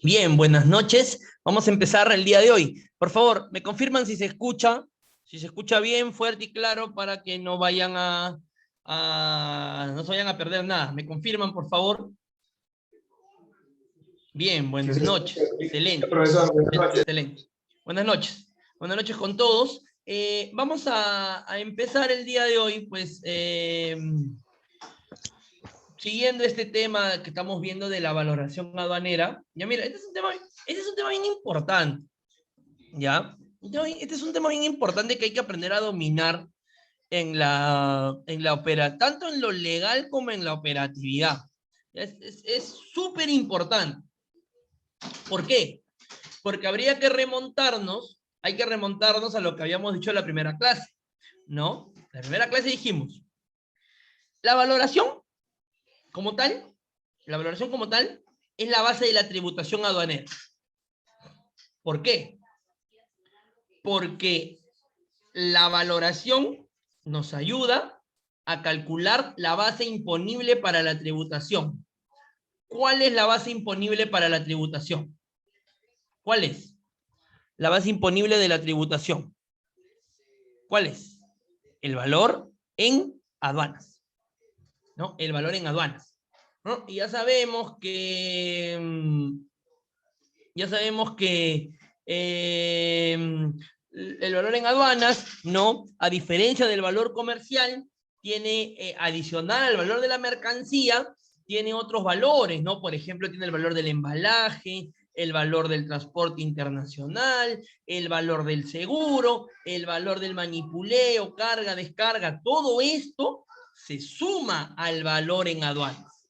Bien, buenas noches. Vamos a empezar el día de hoy. Por favor, me confirman si se escucha bien, fuerte y claro, para que no vayan no se vayan a perder nada. ¿Me confirman, por favor? Bien, Sí, buenas sí, noches. sí, Excelente, profesor, buenas noches. excelente. Buenas noches. Buenas noches con todos. Vamos a empezar el día de hoy, pues, siguiendo este tema que estamos viendo de la valoración aduanera. Ya mira, este es un tema bien importante. ¿Ya? Este es un tema bien importante que hay que aprender a dominar tanto en lo legal como en la operatividad. Es súper importante. ¿Por qué? Porque hay que remontarnos a lo que habíamos dicho en la primera clase, ¿no? En la primera clase dijimos, la valoración como tal, la valoración como tal es la base de la tributación aduanera. ¿Por qué? Porque la valoración nos ayuda a calcular la base imponible para la tributación. ¿Cuál es la base imponible para la tributación? ¿Cuál es? La base imponible de la tributación. ¿Cuál es? El valor en aduanas, ¿no? El valor en aduanas, ¿no? Y ya sabemos que el valor en aduanas, ¿no? A diferencia del valor comercial, tiene adicional al valor de la mercancía, tiene otros valores, ¿no? Por ejemplo, tiene el valor del embalaje, el valor del transporte internacional, el valor del seguro, el valor del manipuleo, carga, descarga, todo esto se suma al valor en aduanas.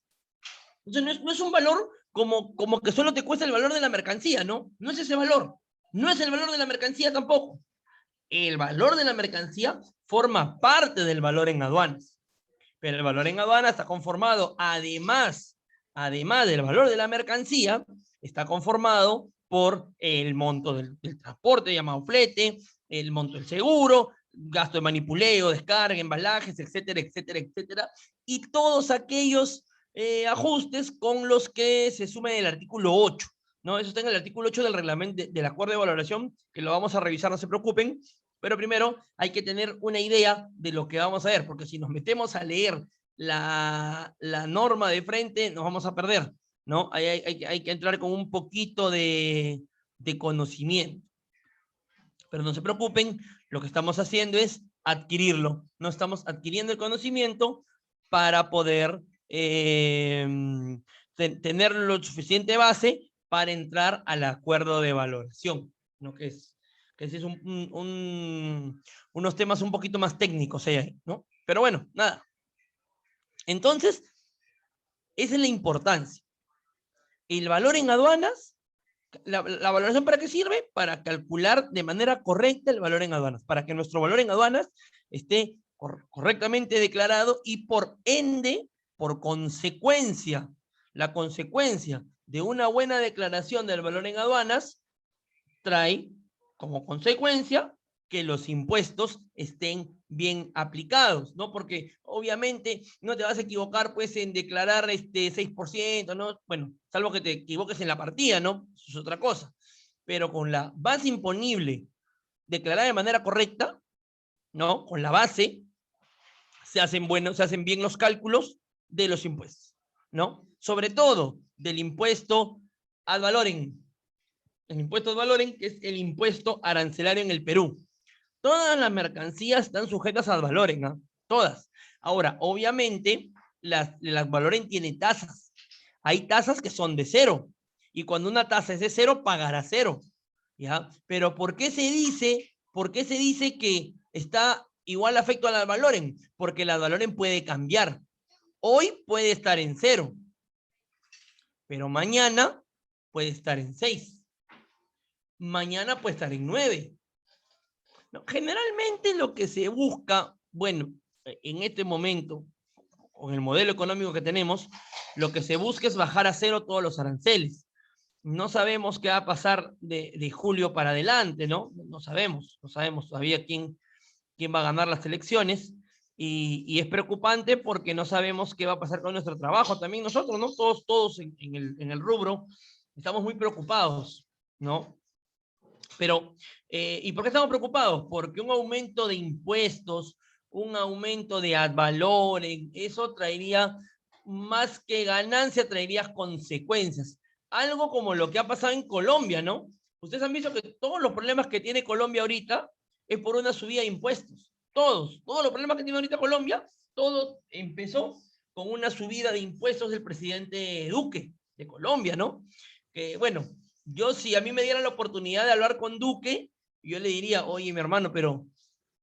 Entonces no es un valor como que solo te cuesta el valor de la mercancía, ¿no? No es ese valor. No es el valor de la mercancía tampoco. El valor de la mercancía forma parte del valor en aduanas. Pero el valor en aduanas está conformado, además del valor de la mercancía, está conformado por el monto del transporte, llamado flete, el monto del seguro, gasto de manipuleo, descarga, embalajes, etcétera, etcétera, etcétera, y todos aquellos ajustes con los que se sume el artículo 8, ¿no? Eso está en el artículo 8 del reglamento del acuerdo de valoración, que lo vamos a revisar, no se preocupen, pero primero hay que tener una idea de lo que vamos a ver, porque si nos metemos a leer la norma de frente, nos vamos a perder, ¿no? Hay que entrar con un poquito de conocimiento. Pero no se preocupen, lo que estamos haciendo es adquirirlo. No estamos adquiriendo el conocimiento para poder tener lo suficiente base para entrar al acuerdo de valoración, ¿no? Que ese es unos temas un poquito más técnicos, ¿no? Pero bueno, nada. Entonces, esa es la importancia. El valor en aduanas, la valoración ¿para qué sirve? Para calcular de manera correcta el valor en aduanas, para que nuestro valor en aduanas esté correctamente declarado y por ende, por consecuencia, la consecuencia de una buena declaración del valor en aduanas trae como consecuencia que los impuestos estén bien aplicados, ¿no? Porque obviamente no te vas a equivocar pues en declarar 6%, ¿no? Bueno, salvo que te equivoques en la partida, ¿no? Eso es otra cosa. Pero con la base imponible declarada de manera correcta, ¿no? Con la base se hacen bien los cálculos de los impuestos, ¿no? Sobre todo del impuesto ad valorem, el impuesto ad valorem, que es el impuesto arancelario en el Perú. Todas las mercancías están sujetas ad valorem, ¿no? Todas. Ahora, obviamente, las valorem tiene tasas. Hay tasas que son de cero. Y cuando una tasa es de cero, pagará cero. ¿Ya? Pero por qué se dice que está igual afecto al ad valorem? Porque el ad valorem puede cambiar. Hoy puede estar en cero, pero mañana puede estar en 6. Mañana puede estar en 9. No, generalmente lo que se busca, bueno, en este momento, con el modelo económico que tenemos, lo que se busca es bajar a cero todos los aranceles. No sabemos qué va a pasar de julio para adelante, ¿no? No sabemos todavía quién va a ganar las elecciones, y es preocupante porque no sabemos qué va a pasar con nuestro trabajo. También nosotros, ¿no? Todos en el rubro estamos muy preocupados, ¿no? Pero, ¿y por qué estamos preocupados? Porque un aumento de impuestos, un aumento de ad valorem, eso traería más que ganancia, traería consecuencias. Algo como lo que ha pasado en Colombia, ¿no? Ustedes han visto que todos los problemas que tiene Colombia ahorita es por una subida de impuestos. Todos los problemas que tiene ahorita Colombia, todo empezó con una subida de impuestos del presidente Duque de Colombia, ¿no? Que bueno, yo si a mí me dieran la oportunidad de hablar con Duque, yo le diría, oye, mi hermano, pero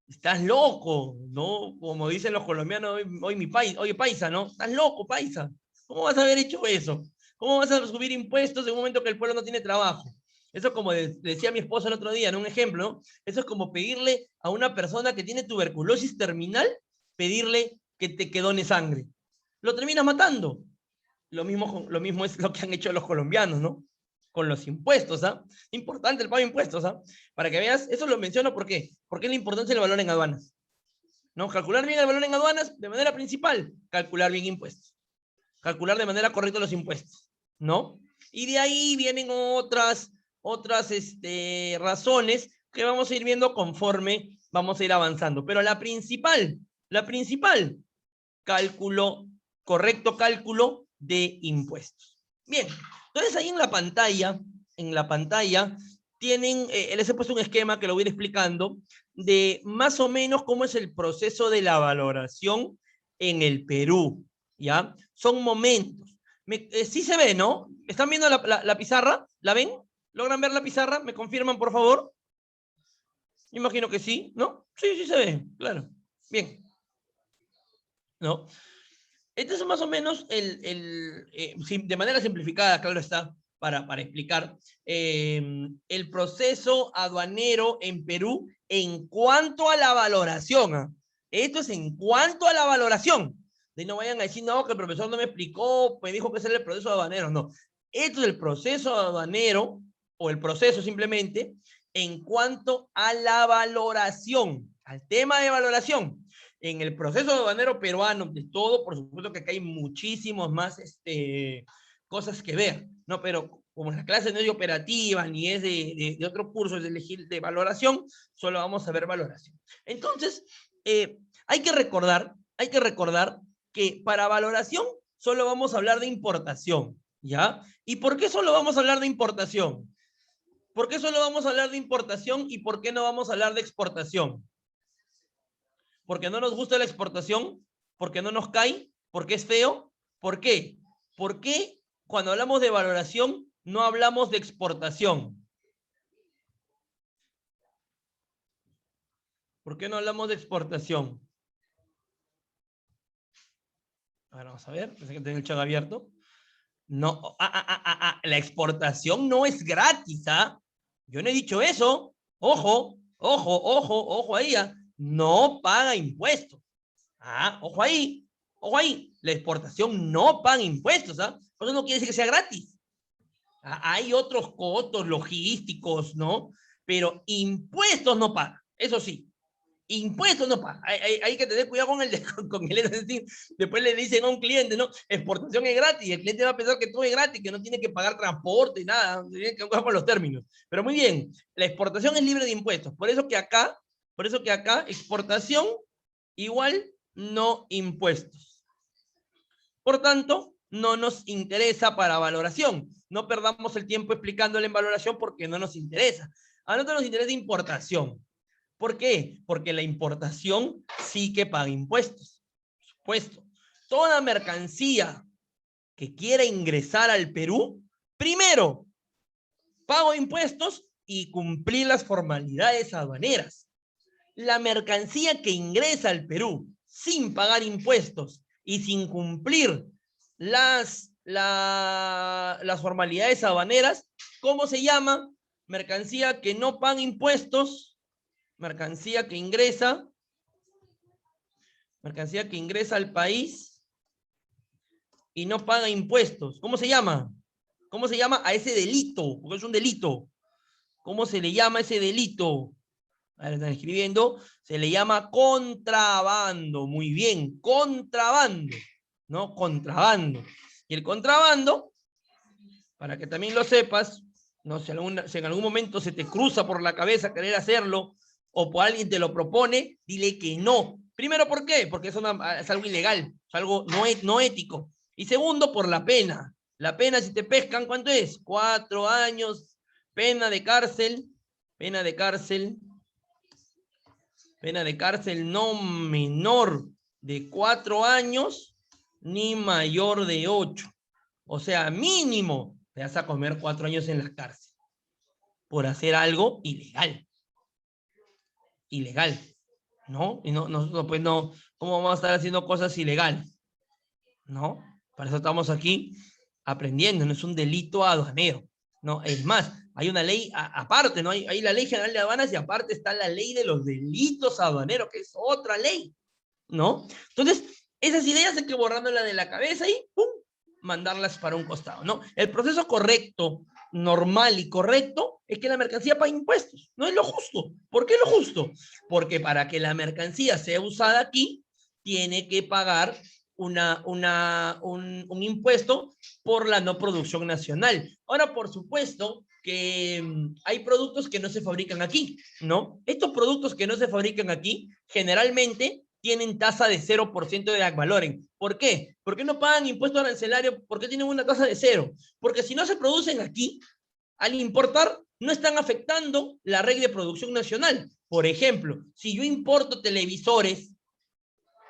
estás loco, ¿no? Como dicen los colombianos, hoy mi país, oye, paisa, ¿no? Estás loco, paisa. ¿Cómo vas a haber hecho eso? ¿Cómo vas a subir impuestos en un momento que el pueblo no tiene trabajo? Eso como decía mi esposa el otro día, en un ejemplo, ¿no? Eso es como pedirle a una persona que tiene tuberculosis terminal, pedirle que te done sangre. Lo terminas matando. Lo mismo es lo que han hecho los colombianos, ¿no? Con los impuestos, ¿ah? Importante el pago de impuestos, ¿ah? Para que veas, eso lo menciono, ¿por qué? Porque es la importancia del valor en aduanas. ¿No? Calcular bien el valor en aduanas de manera principal, calcular bien impuestos. Calcular de manera correcta los impuestos, ¿no? Y de ahí vienen otras razones que vamos a ir viendo conforme vamos a ir avanzando. Pero la principal, correcto cálculo de impuestos. Bien, entonces ahí en la pantalla tienen, les he puesto un esquema que lo voy a ir explicando de más o menos cómo es el proceso de la valoración en el Perú, ¿ya? Son momentos. Sí se ve, ¿no? ¿Están viendo la pizarra? ¿La ven? ¿Logran ver la pizarra? ¿Me confirman, por favor? Imagino que sí, ¿no? Sí, sí se ve, claro. Bien. ¿No? Este es más o menos de manera simplificada, claro está, para explicar, el proceso aduanero en Perú en cuanto a la valoración. ¿Ah? Esto es en cuanto a la valoración. De no vayan a decir, no, que el profesor no me explicó, me dijo que ese era el proceso aduanero. No, esto es el proceso aduanero, o el proceso simplemente, en cuanto a la valoración, al tema de valoración. En el proceso aduanero peruano, de todo, por supuesto que acá hay muchísimos más cosas que ver, ¿no? Pero como la clase no es de operativa, ni es de otro curso, es de valoración, solo vamos a ver valoración. Entonces, hay que recordar que para valoración solo vamos a hablar de importación, ¿ya? ¿Y por qué solo vamos a hablar de importación? ¿Por qué solo vamos a hablar de importación y por qué no vamos a hablar de exportación? ¿Porque no nos gusta la exportación? ¿Porque no nos cae? ¿Porque es feo? ¿Por qué? ¿Por qué cuando hablamos de valoración no hablamos de exportación? ¿Por qué no hablamos de exportación? Ahora vamos a ver, pensé que tenía el chat abierto. No, la exportación no es gratis, ¿ah? Yo no he dicho eso. Ojo, ojo, ojo, ojo ahí, ¿ah? No paga impuestos. Ah, ojo ahí, ojo ahí. La exportación no paga impuestos, ¿ah? Eso no quiere decir que sea gratis. Hay otros costos logísticos, ¿no? Pero impuestos no paga, eso sí. Impuestos no paga. Hay que tener cuidado con el, es decir, después le dicen a un cliente, ¿no? Exportación es gratis, y el cliente va a pensar que todo es gratis, que no tiene que pagar transporte y nada, tiene que jugar con los términos. Pero muy bien, la exportación es libre de impuestos. Por eso que acá, exportación igual no impuestos. Por tanto, no nos interesa para valoración. No perdamos el tiempo explicándole en valoración porque no nos interesa. A nosotros nos interesa importación. ¿Por qué? Porque la importación sí que paga impuestos. Por supuesto. Toda mercancía que quiera ingresar al Perú, primero, pago impuestos y cumplir las formalidades aduaneras. La mercancía que ingresa al Perú sin pagar impuestos y sin cumplir las formalidades aduaneras, ¿cómo se llama? Mercancía que no paga impuestos, mercancía que ingresa al país y no paga impuestos. ¿Cómo se llama? ¿Cómo se llama a ese delito? Porque es un delito. ¿Cómo se le llama a ese delito? Ahora están escribiendo, se le llama contrabando. Muy bien, contrabando, ¿no? Contrabando. Y el contrabando, para que también lo sepas, ¿no? Si en algún momento se te cruza por la cabeza querer hacerlo, o por alguien te lo propone, dile que no. Primero, ¿por qué? Porque es algo ilegal, es algo no ético. Y segundo, por la pena. La pena, si te pescan, ¿cuánto es? 4 años, pena de cárcel, pena de cárcel, pena de cárcel no menor de 4 años, ni mayor de 8. O sea, mínimo te vas a comer 4 años en la cárcel por hacer algo ilegal. Ilegal, ¿no? Y nosotros pues no, ¿cómo vamos a estar haciendo cosas ilegales? ¿No? Para eso estamos aquí aprendiendo, no es un delito aduanero, ¿no? Es más, hay una ley aparte, ¿no? Hay la ley general de aduanas y aparte está la ley de los delitos aduaneros, que es otra ley, ¿no? Entonces, esas ideas hay que borrándolas de la cabeza y ¡pum!, mandarlas para un costado, ¿no? El proceso correcto, normal y correcto es que la mercancía pague impuestos, no es lo justo. ¿Por qué lo justo? Porque para que la mercancía sea usada aquí, tiene que pagar un impuesto por la no producción nacional. Ahora, por supuesto que hay productos que no se fabrican aquí, ¿no? Estos productos que no se fabrican aquí, generalmente tienen tasa de 0% de ad valorem. ¿Por qué? ¿Por qué no pagan impuesto arancelario? ¿Por qué tienen una tasa de 0? Porque si no se producen aquí, al importar, no están afectando la red de producción nacional. Por ejemplo, si yo importo televisores,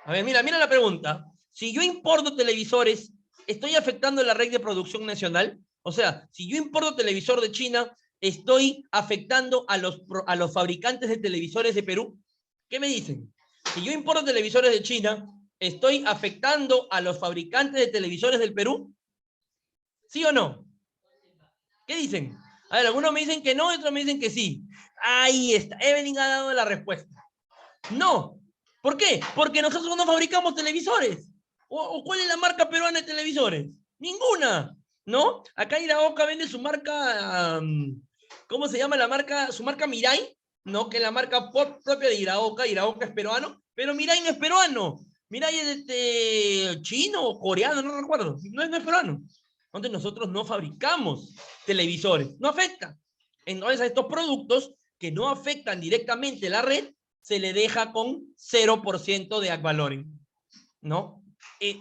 a ver, mira la pregunta. Si yo importo televisores, ¿estoy afectando la red de producción nacional? O sea, si yo importo televisor de China, ¿estoy afectando a los fabricantes de televisores de Perú? ¿Qué me dicen? Si yo importo televisores de China, ¿estoy afectando a los fabricantes de televisores del Perú? ¿Sí o no? ¿Qué dicen? A ver, algunos me dicen que no, otros me dicen que sí. Ahí está. Evelyn ha dado la respuesta. No. ¿Por qué? Porque nosotros no fabricamos televisores. ¿O cuál es la marca peruana de televisores? Ninguna. ¿No? Acá Iraoka vende su marca, ¿cómo se llama la marca? Su marca Mirai, ¿no? Que es la marca propia de Iraoka. Iraoka es peruano, pero Mirai no es peruano. Mirai es chino o coreano, no recuerdo. No es peruano. Entonces nosotros no fabricamos televisores. No afecta. Entonces a estos productos que no afectan directamente la red, se le deja con 0% de ad valorem, ¿no?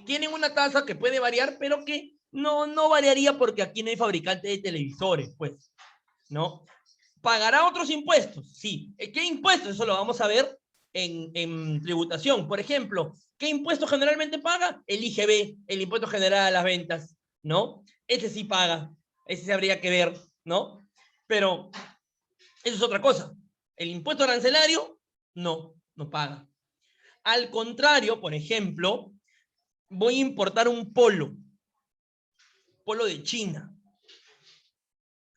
Tienen una tasa que puede variar, pero que no variaría porque aquí no hay fabricante de televisores, pues, ¿no? ¿Pagará otros impuestos? Sí. ¿Qué impuestos? Eso lo vamos a ver en tributación. Por ejemplo, ¿qué impuesto generalmente paga? El IGB, el Impuesto General a las Ventas, ¿no? Ese sí paga, ese se habría que ver, ¿no? Pero eso es otra cosa. El impuesto arancelario, no paga. Al contrario, por ejemplo, voy a importar un polo de China.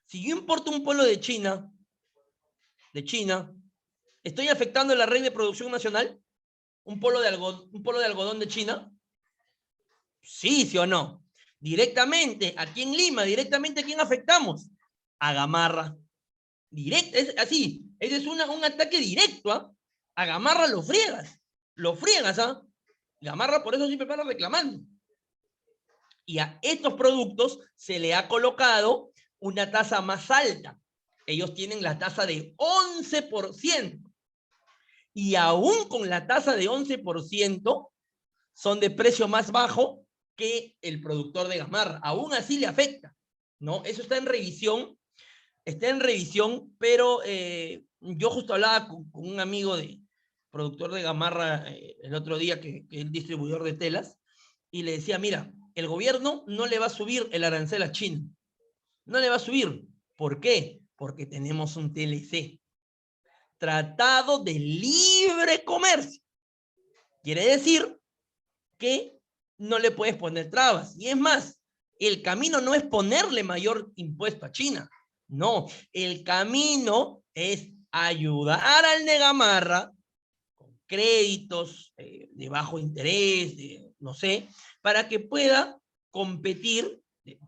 Si yo importo un polo de China, ¿estoy afectando la red de producción nacional? ¿Un polo de algodón de China? Sí o no. Directamente, aquí en Lima, directamente ¿a quién afectamos? A Gamarra. Directo, es así. Ese es un ataque directo, ¿ah? A Gamarra lo friegas, ¿ah? Gamarra por eso siempre para reclamando. Y a estos productos se le ha colocado una tasa más alta. Ellos tienen la tasa de 11%. Y aún con la tasa de 11%, son de precio más bajo que el productor de Gamarra. Aún así le afecta, ¿no? Eso está en revisión, pero yo justo hablaba con un amigo productor de Gamarra el otro día, que es el distribuidor de telas, y le decía, mira, el gobierno no le va a subir el arancel a China. No le va a subir. ¿Por qué? Porque tenemos un TLC. Tratado de Libre Comercio. Quiere decir que no le puedes poner trabas. Y es más, el camino no es ponerle mayor impuesto a China. No, el camino es ayudar al de Gamarra con créditos de bajo interés, no sé, para que pueda competir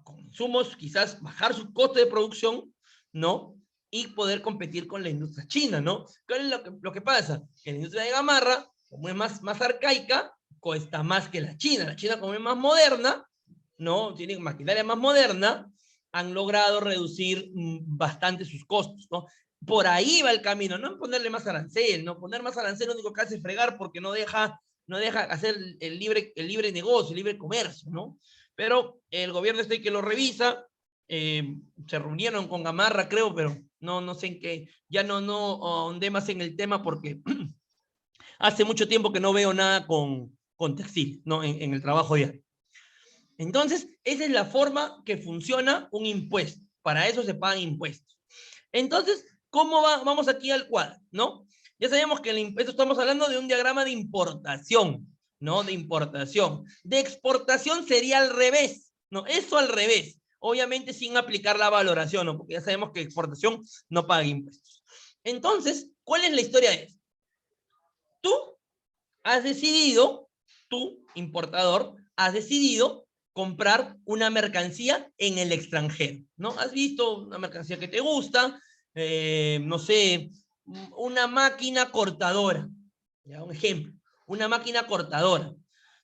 con insumos, quizás bajar su coste de producción, ¿no? y poder competir con la industria china, ¿no? ¿Qué es lo que pasa? Que la industria de Gamarra, como es más arcaica, cuesta más que la China. La China, como es más moderna, ¿no? Tiene maquinaria más moderna, han logrado reducir bastante sus costos, ¿no? Por ahí va el camino, no ponerle más arancel, ¿no? Poner más arancel lo único que hace es fregar porque no deja hacer el libre negocio, el libre comercio, ¿no? Pero el gobierno este que lo revisa, se reunieron con Gamarra, creo, pero no sé en qué, ya no ahondé más en el tema porque hace mucho tiempo que no veo nada con textil, ¿no? En el trabajo diario. Entonces, esa es la forma que funciona un impuesto. Para eso se pagan impuestos. Entonces, ¿cómo vamos aquí al cuadro, no? Ya sabemos que el impuesto, estamos hablando de un diagrama de importación, ¿no? De importación. De exportación sería al revés, ¿no? Eso al revés. Obviamente sin aplicar la valoración, ¿no? Porque ya sabemos que exportación no paga impuestos. Entonces, ¿cuál es la historia de esto? Tú has decidido, tú, importador, has decidido comprar una mercancía en el extranjero, ¿no? Has visto una mercancía que te gusta, no sé, una máquina cortadora, ya, un ejemplo, una máquina cortadora.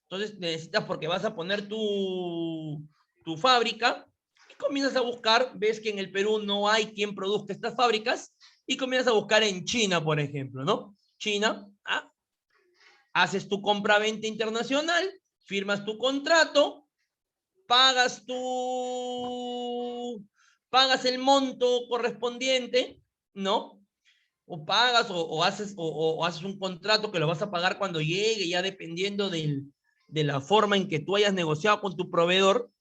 Entonces necesitas, porque vas a poner tu fábrica, y comienzas a buscar, ves que en el Perú no hay quien produzca estas fábricas, y comienzas a buscar en China, por ejemplo, ¿no? China, haces tu compra-venta internacional, firmas tu contrato, pagas el monto correspondiente, ¿no? O pagas o haces un contrato que lo vas a pagar cuando llegue, ya dependiendo de la forma en que tú hayas negociado con tu proveedor,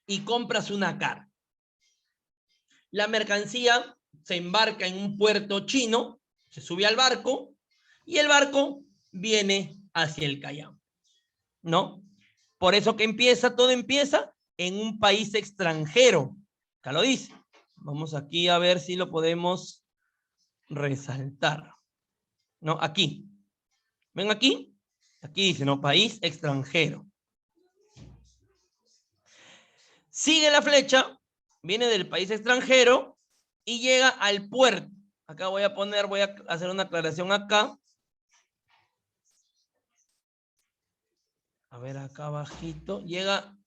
y compras una carga. La mercancía se embarca en un puerto chino, se sube al barco y el barco viene hacia el Callao, ¿no? Por eso que todo empieza en un país extranjero. Acá lo dice. Vamos aquí a ver si lo podemos resaltar. ¿No? Aquí. ¿Ven aquí? Aquí dice, ¿no? País extranjero. Sigue la flecha, viene del país extranjero y llega al puerto. Acá voy a hacer una aclaración acá. A ver, acá abajito. Llega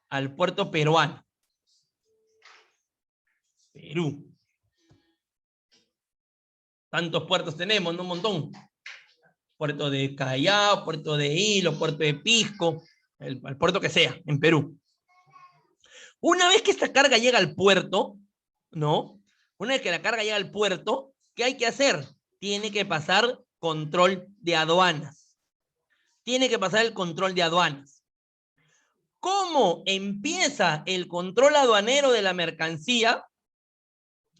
al puerto peruano. Perú. Tantos puertos tenemos, ¿no? Un montón. Puerto de Callao, puerto de Hilo, puerto de Pisco, el puerto que sea, en Perú. Una vez que esta carga llega al puerto, ¿no? Una vez que la carga llega al puerto, ¿qué hay que hacer? Tiene que pasar control de aduanas. Tiene que pasar el control de aduanas. ¿Cómo empieza el control aduanero de la mercancía?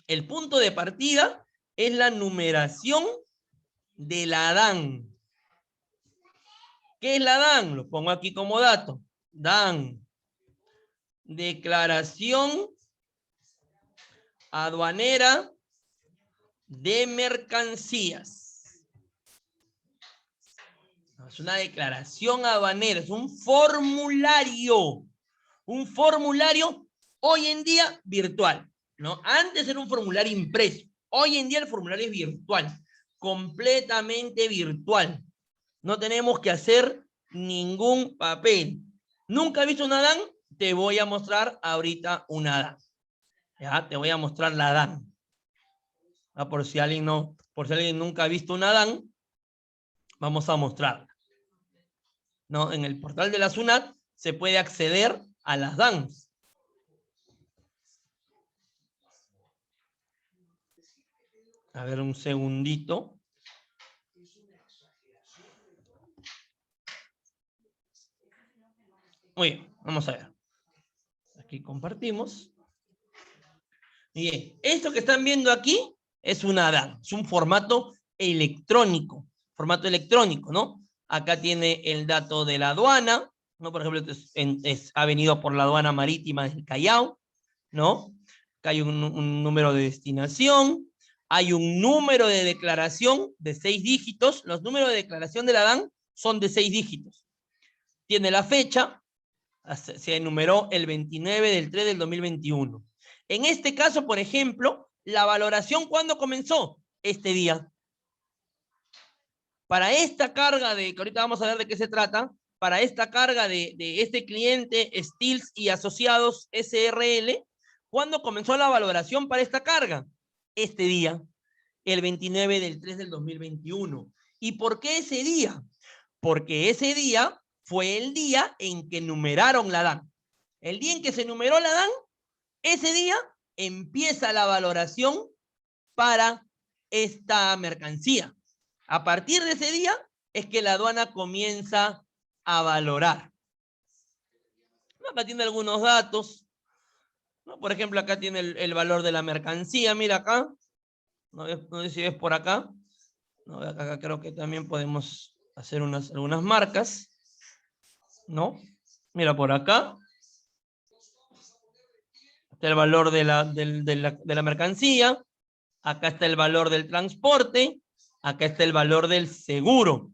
El punto de partida es la numeración de la DAN. ¿Qué es la DAN? Lo pongo aquí como dato. DAN. Declaración aduanera de mercancías. Es una declaración aduanera, es un formulario hoy en día virtual, ¿no? Antes era un formulario impreso, hoy en día el formulario es virtual, completamente virtual. No tenemos que hacer ningún papel. ¿Nunca has visto una DAN? Te voy a mostrar ahorita una DAN. Ya, te voy a mostrar la DAN. Por si alguien nunca ha visto una DAN, vamos a mostrarla. ¿No? En el portal de la SUNAT se puede acceder a las DANs. A ver, un segundito. Muy bien, vamos a ver. Aquí compartimos. Bien, esto que están viendo aquí es una DAN, es un formato electrónico, ¿no? Acá tiene el dato de la aduana, ¿no? Por ejemplo, ha venido por la aduana marítima del Callao, ¿no? Acá hay un número de destinación, hay un número de declaración de 6 dígitos, los números de declaración de la DAN son de 6 dígitos. Tiene la fecha, se enumeró el 29 del 3 del 2021. En este caso, por ejemplo, la valoración, ¿cuándo comenzó? Este día. Para esta carga que ahorita vamos a ver de qué se trata, para esta carga de este cliente Steels y Asociados SRL, ¿cuándo comenzó la valoración para esta carga? Este día, el 29 del 3 del 2021. ¿Y por qué ese día? Porque ese día fue el día en que numeraron la DAN. El día en que se numeró la DAN, ese día empieza la valoración para esta mercancía. A partir de ese día es que la aduana comienza a valorar. Acá tiene algunos datos, ¿no? Por ejemplo, acá tiene el valor de la mercancía, mira acá. No sé si ves por acá. No, acá creo que también podemos hacer algunas marcas, ¿no? Mira por acá. Está el valor de la mercancía. Acá está el valor del transporte. Acá está el valor del seguro.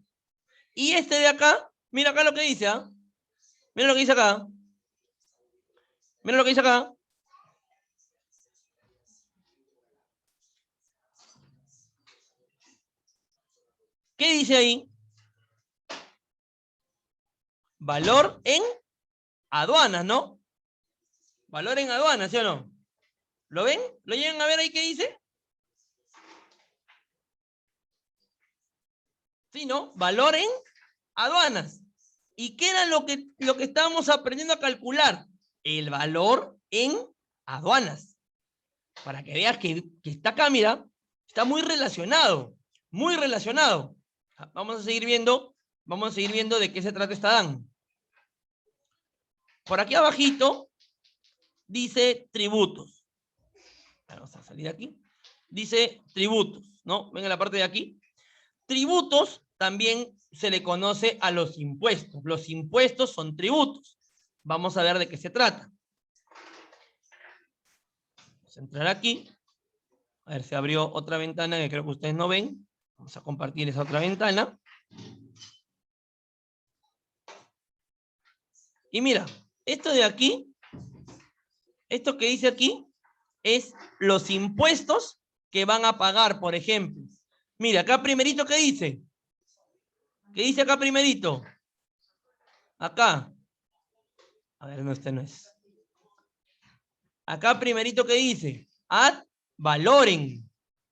Y este de acá, mira acá lo que dice, ¿ah? Mira lo que dice acá. Mira lo que dice acá. ¿Qué dice ahí? Valor en aduanas, ¿no? Valor en aduanas, ¿sí o no? ¿Lo ven? ¿Lo llegan a ver ahí qué dice? Sí, ¿no? Valor en aduanas. ¿Y qué era lo que estábamos aprendiendo a calcular? El valor en aduanas. Para que veas que está acá, mira, está muy relacionado. Muy relacionado. Vamos a seguir viendo de qué se trata esta DAN. Por aquí abajito dice tributos. Vamos a salir aquí. Dice tributos, ¿no? Ven en la parte de aquí. Tributos también se le conoce a los impuestos. Los impuestos son tributos. Vamos a ver de qué se trata. Vamos a entrar aquí. A ver, se abrió otra ventana que creo que ustedes no ven. Vamos a compartir esa otra ventana. Y mira, esto de aquí, esto que dice aquí, es los impuestos que van a pagar, por ejemplo. Mira, acá primerito, ¿qué dice? ¿Qué dice acá primerito? Acá. A ver, no, este no es. Acá primerito, ¿qué dice? Ad valorem.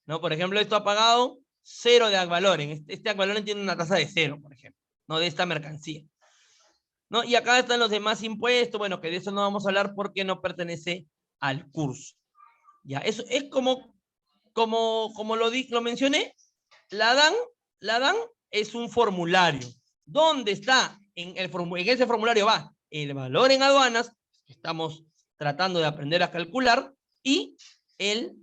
¿No? Por ejemplo, esto ha pagado 0 de ad valorem. Este ad valorem tiene una tasa de 0, por ejemplo, no de esta mercancía. ¿No? Y acá están los demás impuestos, bueno, que de eso no vamos a hablar porque no pertenece al curso. Ya, eso es como lo mencioné, la DAN es un formulario. ¿Dónde está? En ese formulario va el valor en aduanas, que estamos tratando de aprender a calcular, y el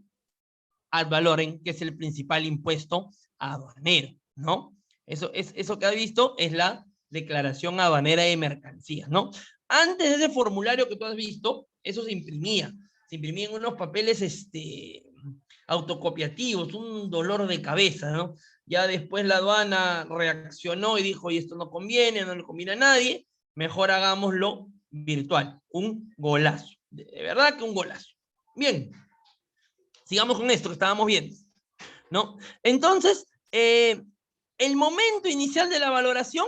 ad valorem, que es el principal impuesto aduanero, ¿no? Eso que has visto es la declaración aduanera de mercancías, ¿no? Antes de ese formulario que tú has visto, eso se imprimía en unos papeles autocopiativos, un dolor de cabeza, ¿no? Ya después la aduana reaccionó y dijo, y esto no conviene, no le conviene a nadie, mejor hagámoslo virtual. Un golazo. De verdad que un golazo. Bien, sigamos con esto que estábamos viendo, ¿no? Entonces, el momento inicial de la valoración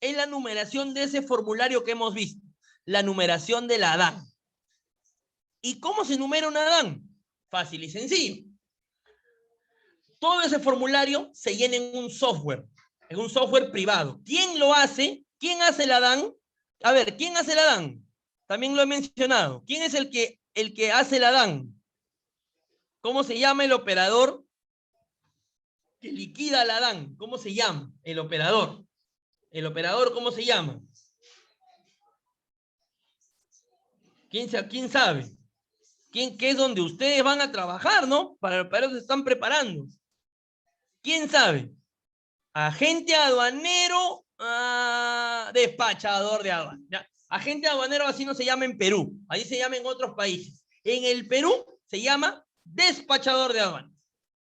es la numeración de ese formulario que hemos visto, la numeración de la DAN. ¿Y cómo se numera una DAN? Fácil y sencillo. Todo ese formulario se llena en un software privado. ¿Quién lo hace? ¿Quién hace la DAN? A ver, ¿quién hace la DAN? También lo he mencionado. ¿Quién es el que hace la DAN? ¿Cómo se llama el operador que liquida la DAN? ¿Cómo se llama? El operador. ¿El operador cómo se llama? ¿Quién sabe? ¿Qué es donde ustedes van a trabajar, no? Para eso se están preparando. ¿Quién sabe? Agente aduanero, despachador de aduana. ¿Ya? Agente aduanero así no se llama en Perú, ahí se llama en otros países. En el Perú se llama despachador de aduanas,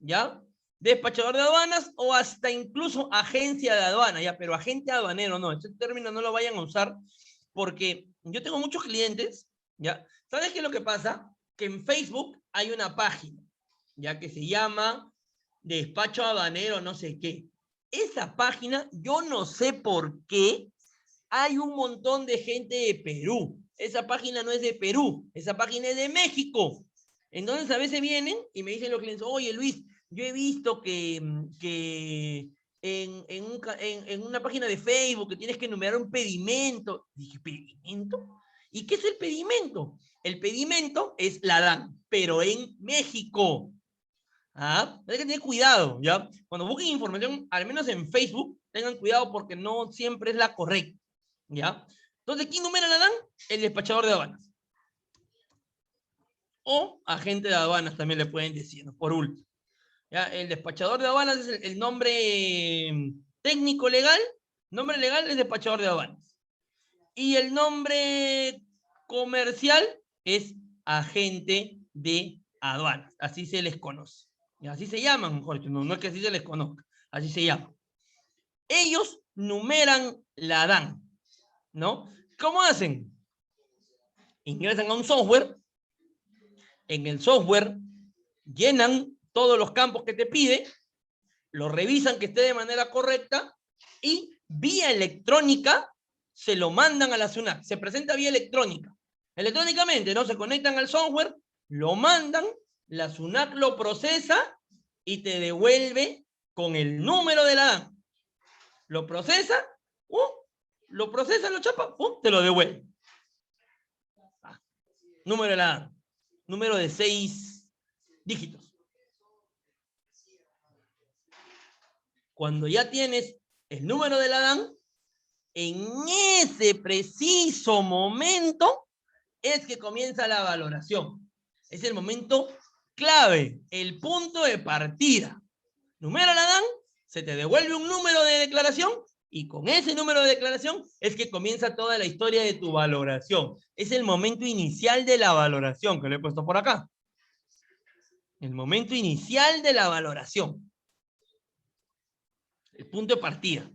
¿ya? Despachador de aduanas o hasta incluso agencia de aduana, ¿ya? Pero agente aduanero no, ese término no lo vayan a usar porque yo tengo muchos clientes, ¿ya? ¿Sabes qué es lo que pasa? que en Facebook hay una página, ya que se llama Despacho Aduanero, no sé qué. Esa página, yo no sé por qué, hay un montón de gente de Perú. Esa página no es de Perú, esa página es de México. Entonces a veces vienen y me dicen los clientes, oye Luis, yo he visto que en una página de Facebook que tienes que enumerar un pedimento. Dije, ¿pedimento? ¿Y qué es el pedimento? El pedimento es la DAN, pero en México. ¿Ah? Hay que tener cuidado, ¿ya? Cuando busquen información, al menos en Facebook, tengan cuidado porque no siempre es la correcta, ¿ya? Entonces, ¿quién numera la DAN? El despachador de aduanas. O agente de aduanas también le pueden decir, ¿no? Por último. ¿Ya? El despachador de aduanas es el nombre técnico legal. Nombre legal es despachador de aduanas. Y el nombre comercial es agente de aduanas. Así se les conoce. Y así se llaman, mejor dicho. No es que así se les conozca. Así se llaman. Ellos numeran la DAN, ¿no? ¿Cómo hacen? Ingresan a un software. En el software llenan todos los campos que te pide, lo revisan que esté de manera correcta y vía electrónica se lo mandan a la SUNAT. Se presenta vía electrónica. Electrónicamente, ¿no? Se conectan al software, lo mandan, la SUNAT lo procesa y te devuelve con el número de la DAN. Lo procesa, lo chapa, te lo devuelve. Número de la DAN. Número de 6 dígitos. Cuando ya tienes el número de la DAN, en ese preciso momento es que comienza la valoración. Es el momento clave, el punto de partida. Numera la DAN, se te devuelve un número de declaración y con ese número de declaración es que comienza toda la historia de tu valoración. Es el momento inicial de la valoración, que lo he puesto por acá. El momento inicial de la valoración. El punto de partida.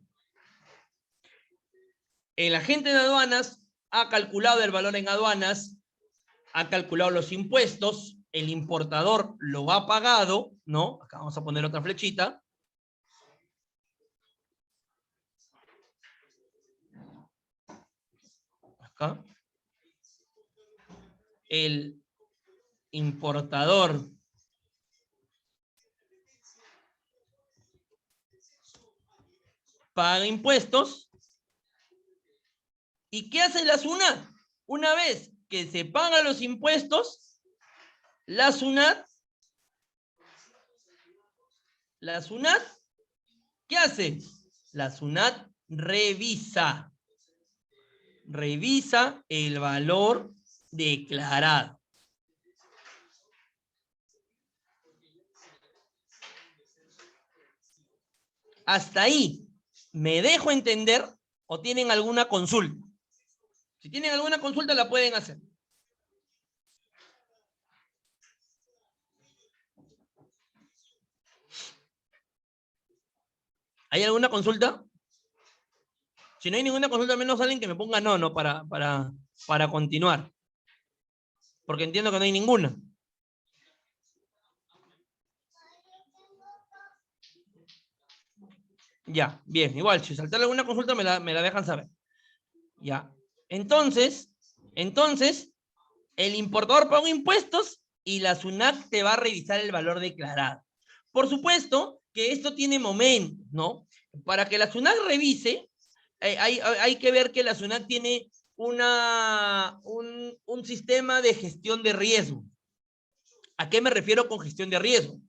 El agente de aduanas ha calculado el valor en aduanas, ha calculado los impuestos, el importador lo ha pagado, ¿no? Acá vamos a poner otra flechita. Acá. El importador paga impuestos. ¿Y qué hace la SUNAT? Una vez que se pagan los impuestos, la SUNAT, ¿qué hace? La SUNAT revisa el valor declarado. Hasta ahí, ¿me dejo entender o tienen alguna consulta? Si tienen alguna consulta, la pueden hacer. ¿Hay alguna consulta? Si no hay ninguna consulta, al menos alguien que me ponga no para continuar. Porque entiendo que no hay ninguna. Ya, bien, igual, si saltar alguna consulta me la dejan saber. Ya. Entonces, el importador paga impuestos y la SUNAT te va a revisar el valor declarado. Por supuesto que esto tiene momentos, ¿no? Para que la SUNAT revise, hay que ver que la SUNAT tiene un sistema de gestión de riesgo. ¿A qué me refiero con gestión de riesgo?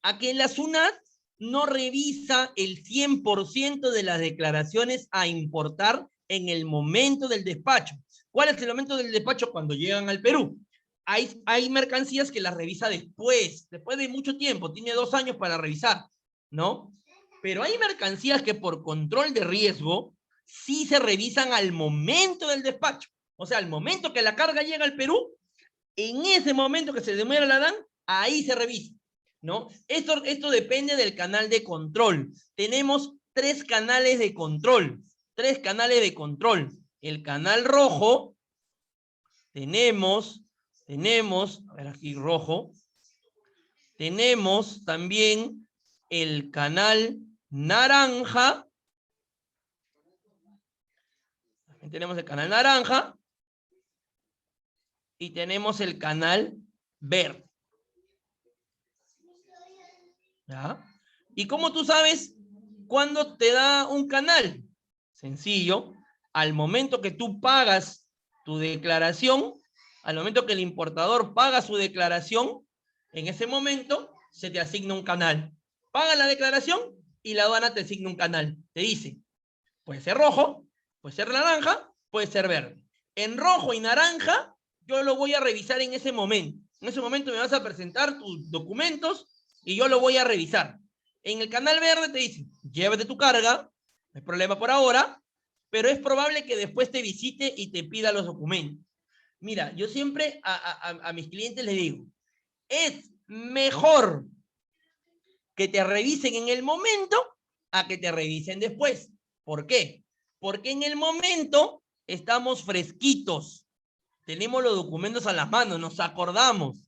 A que la SUNAT no revisa el 100% de las declaraciones a importar en el momento del despacho. ¿Cuál es el momento del despacho? Cuando llegan al Perú. Hay mercancías que las revisa después de mucho tiempo, tiene 2 años para revisar, ¿no? Pero hay mercancías que por control de riesgo sí se revisan al momento del despacho. O sea, al momento que la carga llega al Perú, en ese momento que se demora la DAN, ahí se revisa, ¿no? Esto depende del canal de control. Tenemos 3 canales de control. 3 canales de control. El canal rojo, tenemos tenemos, a ver aquí rojo, tenemos también el canal naranja. También tenemos el canal naranja. Y tenemos el canal verde. ¿Ya? ¿Y cómo tú sabes cuándo te da un canal? Sencillo. Al momento que tú pagas tu declaración, al momento que el importador paga su declaración, en ese momento se te asigna un canal. Paga la declaración y la aduana te asigna un canal. Te dice, puede ser rojo, puede ser naranja, puede ser verde. En rojo y naranja, yo lo voy a revisar en ese momento. En ese momento me vas a presentar tus documentos y yo lo voy a revisar. En el canal verde te dicen, llévate tu carga, no hay problema por ahora, pero es probable que después te visite y te pida los documentos. Mira, yo siempre a mis clientes les digo, es mejor que te revisen en el momento a que te revisen después. ¿Por qué? Porque en el momento estamos fresquitos, tenemos los documentos a las manos, nos acordamos.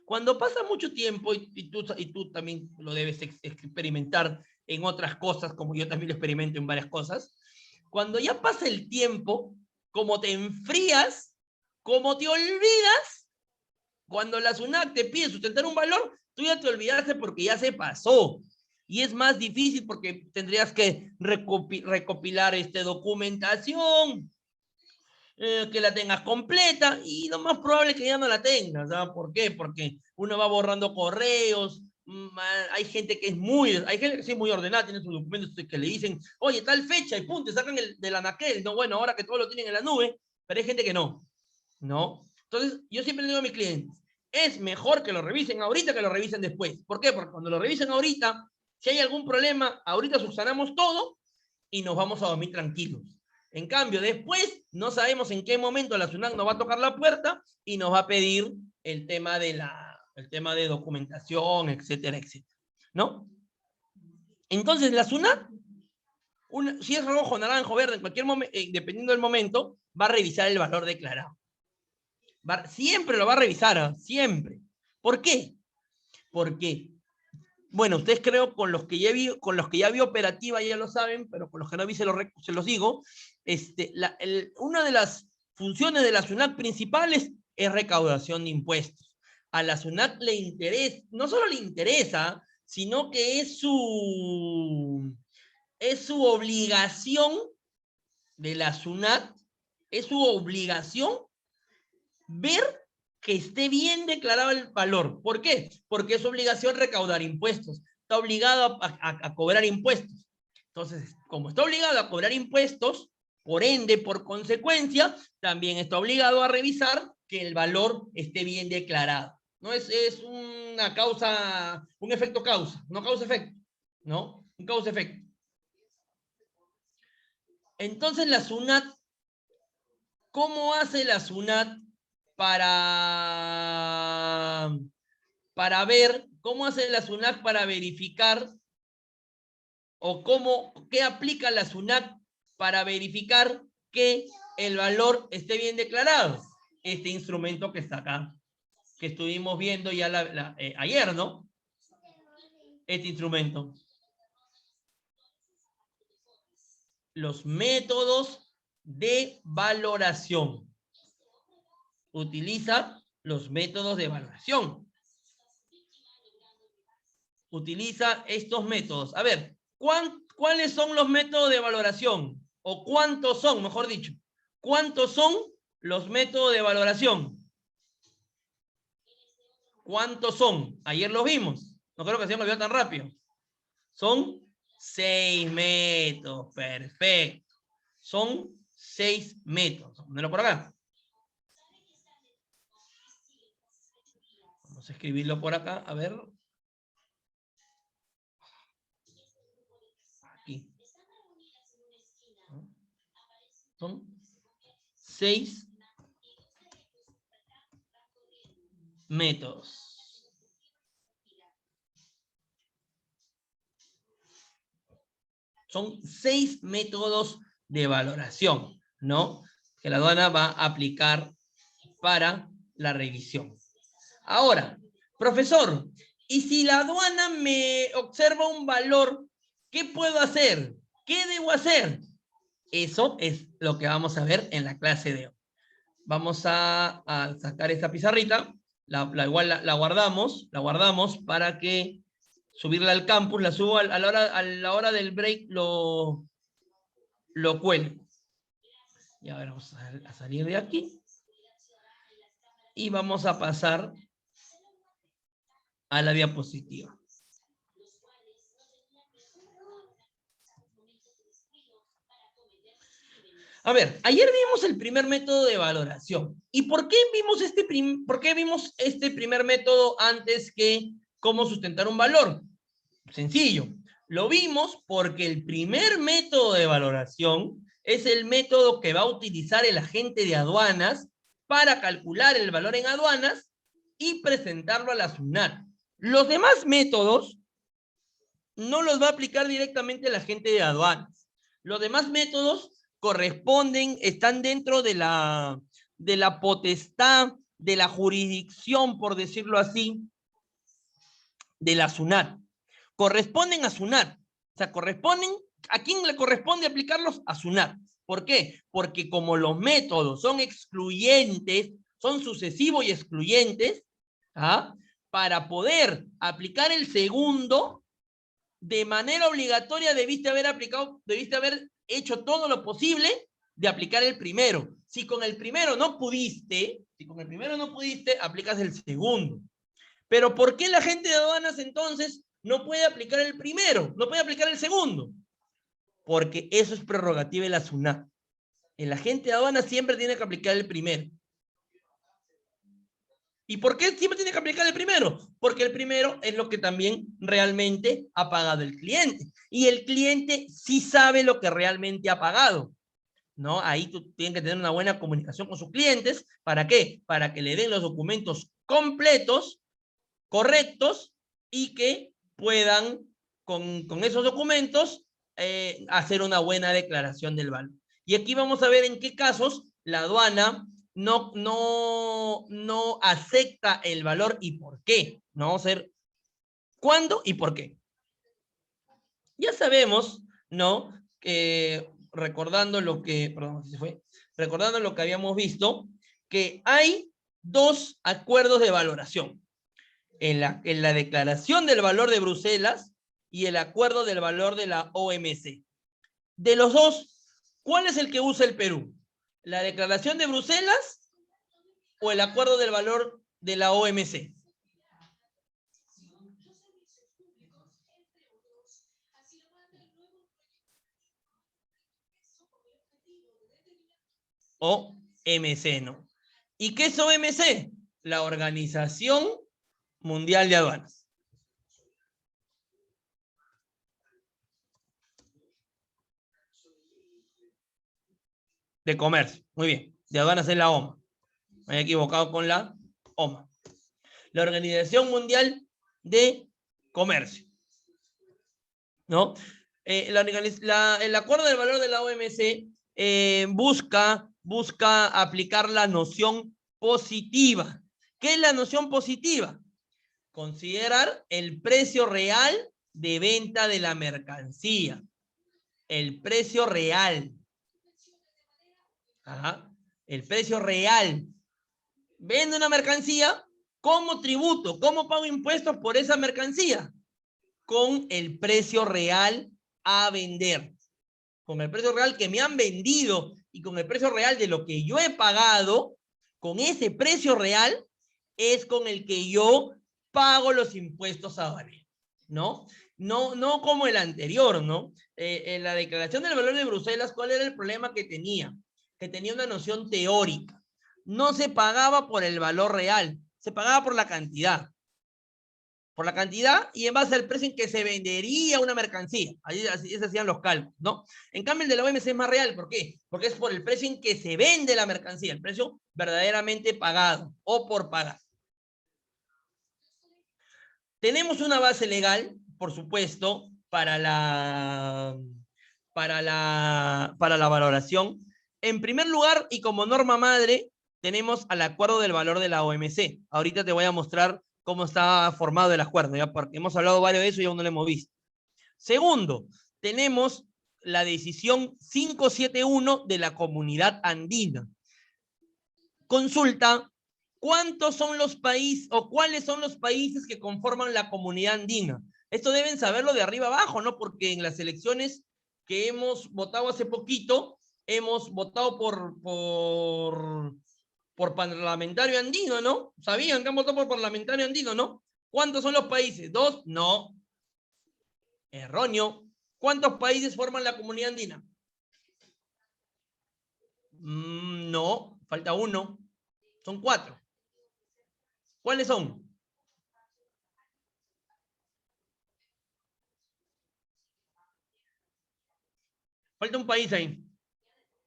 Cuando pasa mucho tiempo, y tú también lo debes experimentar en otras cosas, como yo también lo experimento en varias cosas, cuando ya pasa el tiempo, como te enfrías, como te olvidas, cuando la SUNAT te pide sustentar un valor, tú ya te olvidaste porque ya se pasó. Y es más difícil porque tendrías que recopilar documentación, que la tengas completa, y lo más probable es que ya no la tengas. ¿Sabes por qué? Porque uno va borrando correos, hay gente que sí es muy ordenada, tiene sus documentos que le dicen, oye, tal fecha, y pum, te sacan del anaquel, no, bueno, ahora que todo lo tienen en la nube, pero hay gente que no, ¿no? Entonces, yo siempre le digo a mis clientes, es mejor que lo revisen ahorita que lo revisen después. ¿Por qué? Porque cuando lo revisen ahorita, si hay algún problema, ahorita subsanamos todo y nos vamos a dormir tranquilos. En cambio, después no sabemos en qué momento la SUNAT nos va a tocar la puerta y nos va a pedir el tema de documentación, etcétera, etcétera, ¿no? Entonces, la SUNAT, si es rojo, naranjo, verde, en cualquier momento, dependiendo del momento, va a revisar el valor declarado. Siempre lo va a revisar, siempre. ¿Por qué? Porque, bueno, ustedes creo con los que ya vi operativa ya lo saben, pero con los que no vi se los digo. Una de las funciones de la SUNAT principales es recaudación de impuestos. A la SUNAT le interesa, no solo le interesa, sino que es su obligación de la SUNAT, es su obligación ver que esté bien declarado el valor. ¿Por qué? Porque es obligación recaudar impuestos. Está obligado a cobrar impuestos. Entonces, como está obligado a cobrar impuestos, por ende, por consecuencia, también está obligado a revisar que el valor esté bien declarado. No es una causa, un efecto causa, no causa-efecto, ¿no? Un causa-efecto. Entonces, la SUNAT, ¿cómo hace la SUNAT para ver cómo hace la SUNAT para verificar o qué aplica la SUNAT para verificar que el valor esté bien declarado? Este instrumento que está acá, que estuvimos viendo ya ayer, ¿no? Este instrumento. Los métodos de valoración. Utiliza los métodos de valoración. Utiliza estos métodos. A ver, ¿cuáles son los métodos de valoración? ¿O cuántos son, mejor dicho? ¿Cuántos son los métodos de valoración? ¿Cuántos son? Ayer los vimos. No creo que se me olvidó tan rápido. Son 6 métodos. Perfecto. Son 6 métodos. Vamos a ponerlo por acá. Vamos a escribirlo por acá. A ver. Aquí. Son 6 métodos. Son 6 métodos de valoración, ¿no? Que la aduana va a aplicar para la revisión. Ahora, profesor, ¿y si la aduana me observa un valor, qué puedo hacer? ¿Qué debo hacer? Eso es lo que vamos a ver en la clase de hoy. Vamos a sacar esta pizarrita, igual la guardamos para que subirla al campus, la subo a la hora del break, lo cuelgo. Y ahora vamos a salir de aquí. Y vamos a pasar a la diapositiva. A ver, ayer vimos el primer método de valoración. ¿Y por qué vimos este primer método antes que cómo sustentar un valor? Sencillo. Lo vimos porque el primer método de valoración es el método que va a utilizar el agente de aduanas para calcular el valor en aduanas y presentarlo a la SUNAT. Los demás métodos no los va a aplicar directamente el agente de aduanas. Los demás métodos están dentro de la potestad, de la jurisdicción, por decirlo así, de la SUNAT. Corresponden a SUNAT. O sea, ¿a quién le corresponde aplicarlos? A SUNAT. ¿Por qué? Porque como los métodos son excluyentes, son sucesivos y excluyentes, para poder aplicar el segundo, de manera obligatoria debiste haber hecho todo lo posible de aplicar el primero. Si con el primero no pudiste, aplicas el segundo. Pero ¿por qué la agente de aduanas entonces no puede aplicar el primero? No puede aplicar el segundo. Porque eso es prerrogativa de la SUNAT. El agente de aduanas siempre tiene que aplicar el primero. ¿Y por qué siempre tiene que aplicar el primero? Porque el primero es lo que también realmente ha pagado el cliente. Y el cliente sí sabe lo que realmente ha pagado, ¿no? Ahí tú tienes que tener una buena comunicación con sus clientes. ¿Para qué? Para que le den los documentos completos, correctos, y que puedan, con esos documentos, hacer una buena declaración del valor. Y aquí vamos a ver en qué casos la aduana no acepta el valor y por qué. No vamos a ver cuándo y por qué. Ya sabemos, ¿no? Recordando lo que habíamos visto, que hay dos acuerdos de valoración. En la declaración del valor de Bruselas y el acuerdo del valor de la OMC. De los dos, ¿cuál es el que usa el Perú? ¿La declaración de Bruselas o el acuerdo del valor de la OMC? OMC, ¿no? ¿Y qué es OMC? La Organización Mundial de Aduanas. De comercio, muy bien. De aduanas es la OMA. Me he equivocado con la OMA. La Organización Mundial de Comercio, ¿no? El acuerdo del valor de la OMC busca aplicar la noción positiva. ¿Qué es la noción positiva? Considerar el precio real de venta de la mercancía. El precio real. El precio real. Vende una mercancía, ¿cómo tributo? ¿Cómo pago impuestos por esa mercancía? Con el precio real a vender. Con el precio real que me han vendido y con el precio real de lo que yo he pagado, con ese precio real es con el que yo pago los impuestos aduaneros, ¿no? No como el anterior, ¿no? En la declaración del valor de Bruselas, ¿cuál era el problema que tenía? Que tenía una noción teórica. No se pagaba por el valor real, se pagaba por la cantidad. Por la cantidad y en base al precio en que se vendería una mercancía. Así se hacían los cálculos, ¿no? En cambio, el de la OMC es más real. ¿Por qué? Porque es por el precio en que se vende la mercancía, el precio verdaderamente pagado o por pagar. Tenemos una base legal, por supuesto, para la valoración. En primer lugar, y como norma madre, tenemos al acuerdo del valor de la OMC. Ahorita te voy a mostrar cómo está formado el acuerdo, ya porque hemos hablado varios de eso y aún no lo hemos visto. Segundo, tenemos la decisión 571 de la Comunidad Andina. Consulta, ¿cuántos son los países o cuáles son los países que conforman la Comunidad Andina? Esto deben saberlo de arriba abajo, ¿no? Porque en las elecciones que hemos votado hace poquito, hemos votado por parlamentario andino, ¿no? ¿Sabían que han votado por parlamentario andino, no? ¿Cuántos son los países? ¿2? No. Erróneo. ¿Cuántos países forman la Comunidad Andina? No, falta uno. Son 4. ¿Cuáles son? Falta un país ahí.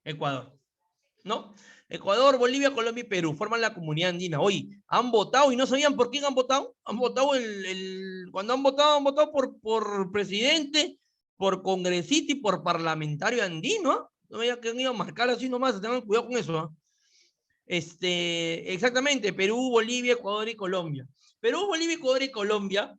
Ecuador. ¿No? Ecuador, Bolivia, Colombia y Perú forman la Comunidad Andina. Hoy han votado y no sabían por quién han votado. Han votado cuando han votado por presidente, por congresista y por parlamentario andino. ¿Eh? No veía que han ido a marcar así nomás. Tengan cuidado con eso. Exactamente, Perú, Bolivia, Ecuador y Colombia. Perú, Bolivia, Ecuador y Colombia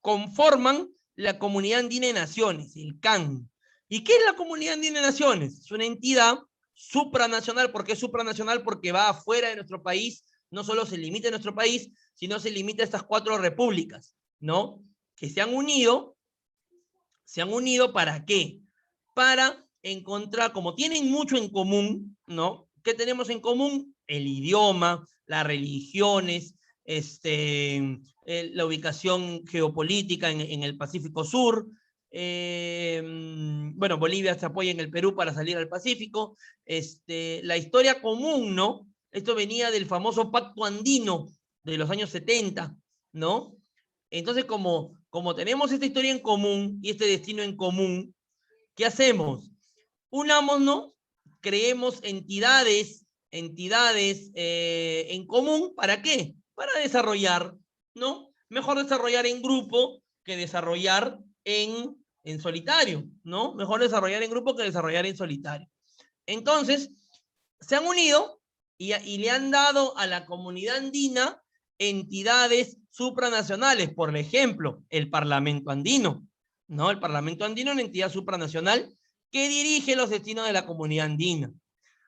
conforman la Comunidad Andina de Naciones, el CAN. ¿Y qué es la Comunidad Andina de Naciones? Es una entidad supranacional. ¿Por qué supranacional? Porque va afuera de nuestro país, no solo se limita a nuestro país, sino se limita a estas 4 repúblicas, ¿no? Que se han unido ¿para qué? Para encontrar, como tienen mucho en común, ¿no? ¿Qué tenemos en común? El idioma, las religiones, la ubicación geopolítica en el Pacífico Sur. Bueno, Bolivia se apoya en el Perú para salir al Pacífico. La historia común, ¿no? Esto venía del famoso Pacto Andino de los años 70, ¿no? Entonces, como tenemos esta historia en común y este destino en común, ¿qué hacemos? Unámonos, creemos entidades en común. ¿Para qué? Para desarrollar, ¿no? Mejor desarrollar en grupo que desarrollar en solitario, ¿no? Mejor desarrollar en grupo que desarrollar en solitario. Entonces, se han unido y le han dado a la Comunidad Andina entidades supranacionales, por ejemplo, el Parlamento Andino, ¿no? El Parlamento Andino es una entidad supranacional que dirige los destinos de la Comunidad Andina,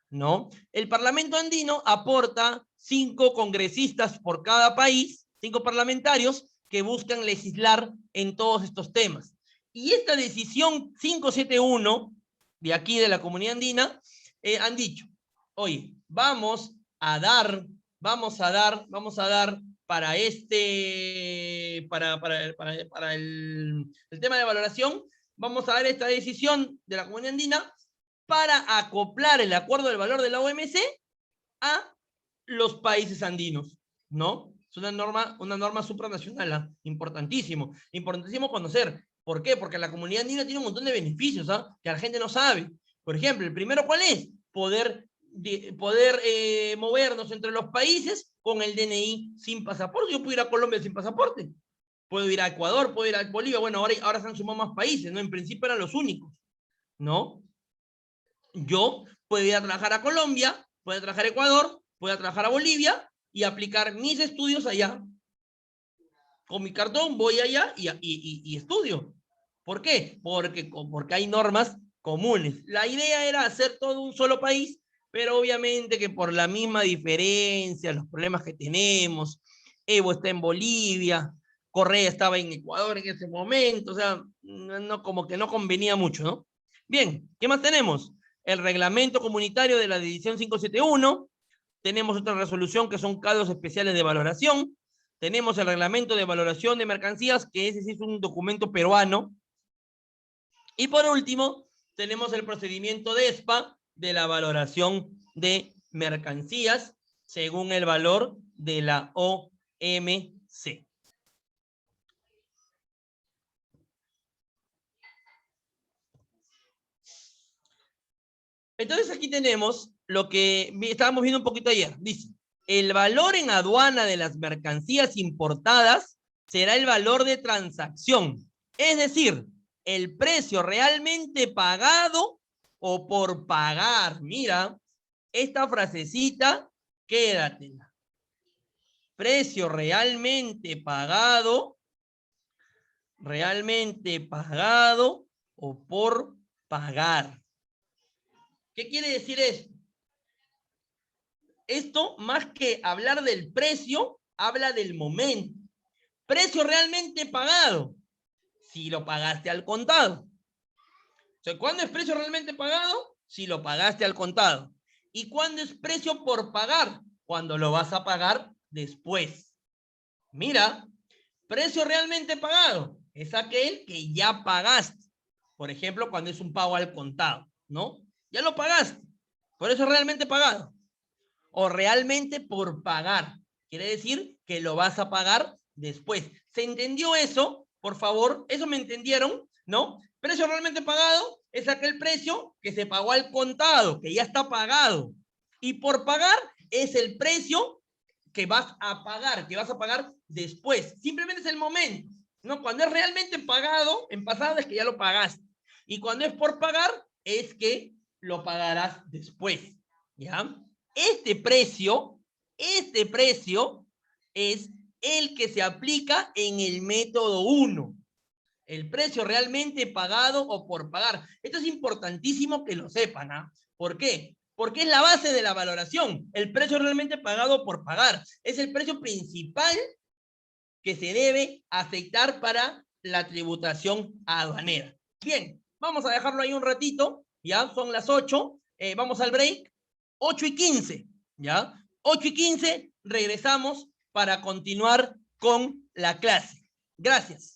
¿no? El Parlamento Andino aporta 5 congresistas por cada país, 5 parlamentarios que buscan legislar en todos estos temas. Y esta decisión 571 de aquí de la Comunidad Andina han dicho, oye, vamos a dar para el tema de valoración, vamos a dar esta decisión de la Comunidad Andina para acoplar el acuerdo del valor de la OMC a los países andinos, ¿no? Es una norma supranacional, ¿eh? Importantísimo conocer. ¿Por qué? Porque la Comunidad Andina tiene un montón de beneficios, ¿eh? Que la gente no sabe. Por ejemplo, el primero, ¿cuál es? Poder movernos entre los países con el DNI sin pasaporte. Yo puedo ir a Colombia sin pasaporte, puedo ir a Ecuador, puedo ir a Bolivia. Bueno, ahora se han sumado más países, ¿no? En principio eran los únicos, ¿no? Yo puedo ir a trabajar a Colombia, puedo ir a trabajar a Ecuador, puedo ir a trabajar a Bolivia y aplicar mis estudios allá. Con mi cartón voy allá y estudio. ¿Por qué? Porque hay normas comunes. La idea era hacer todo un solo país, pero obviamente que por la misma diferencia, los problemas que tenemos, Evo está en Bolivia, Correa estaba en Ecuador en ese momento, o sea, no, como que no convenía mucho, ¿no? Bien, ¿qué más tenemos? El reglamento comunitario de la decisión 571, tenemos otra resolución que son casos especiales de valoración, tenemos el reglamento de valoración de mercancías, que ese sí es un documento peruano, y por último, tenemos el procedimiento de ESPA de la valoración de mercancías según el valor de la OMC. Entonces aquí tenemos lo que estábamos viendo un poquito ayer. Dice, el valor en aduana de las mercancías importadas será el valor de transacción. Es decir, el precio realmente pagado o por pagar. Mira, esta frasecita, quédatela. Precio realmente pagado o por pagar. ¿Qué quiere decir esto? Esto, más que hablar del precio, habla del momento. Precio realmente pagado, si lo pagaste al contado. O sea, ¿cuándo es precio realmente pagado? Si lo pagaste al contado. ¿Y cuándo es precio por pagar? Cuando lo vas a pagar después. Mira, precio realmente pagado es aquel que ya pagaste. Por ejemplo, cuando es un pago al contado, ¿no? Ya lo pagaste. Por eso es realmente pagado. O realmente por pagar. Quiere decir que lo vas a pagar después. ¿Se entendió eso? Por favor, ¿eso me entendieron? ¿No? Precio realmente pagado es aquel precio que se pagó al contado, que ya está pagado. Y por pagar es el precio que vas a pagar, que vas a pagar después. Simplemente es el momento. ¿No? Cuando es realmente pagado, en pasado es que ya lo pagaste. Y cuando es por pagar, es que lo pagarás después. ¿Ya? Este precio es el que se aplica en el método 1. El precio realmente pagado o por pagar. Esto es importantísimo que lo sepan. ¿Ah? ¿Por qué? Porque es la base de la valoración. El precio realmente pagado por pagar. Es el precio principal que se debe aceptar para la tributación aduanera. Bien, vamos a dejarlo ahí un ratito. Ya son las 8. Vamos al break. 8:15. ¿Ya? 8:15 regresamos para continuar con la clase. Gracias.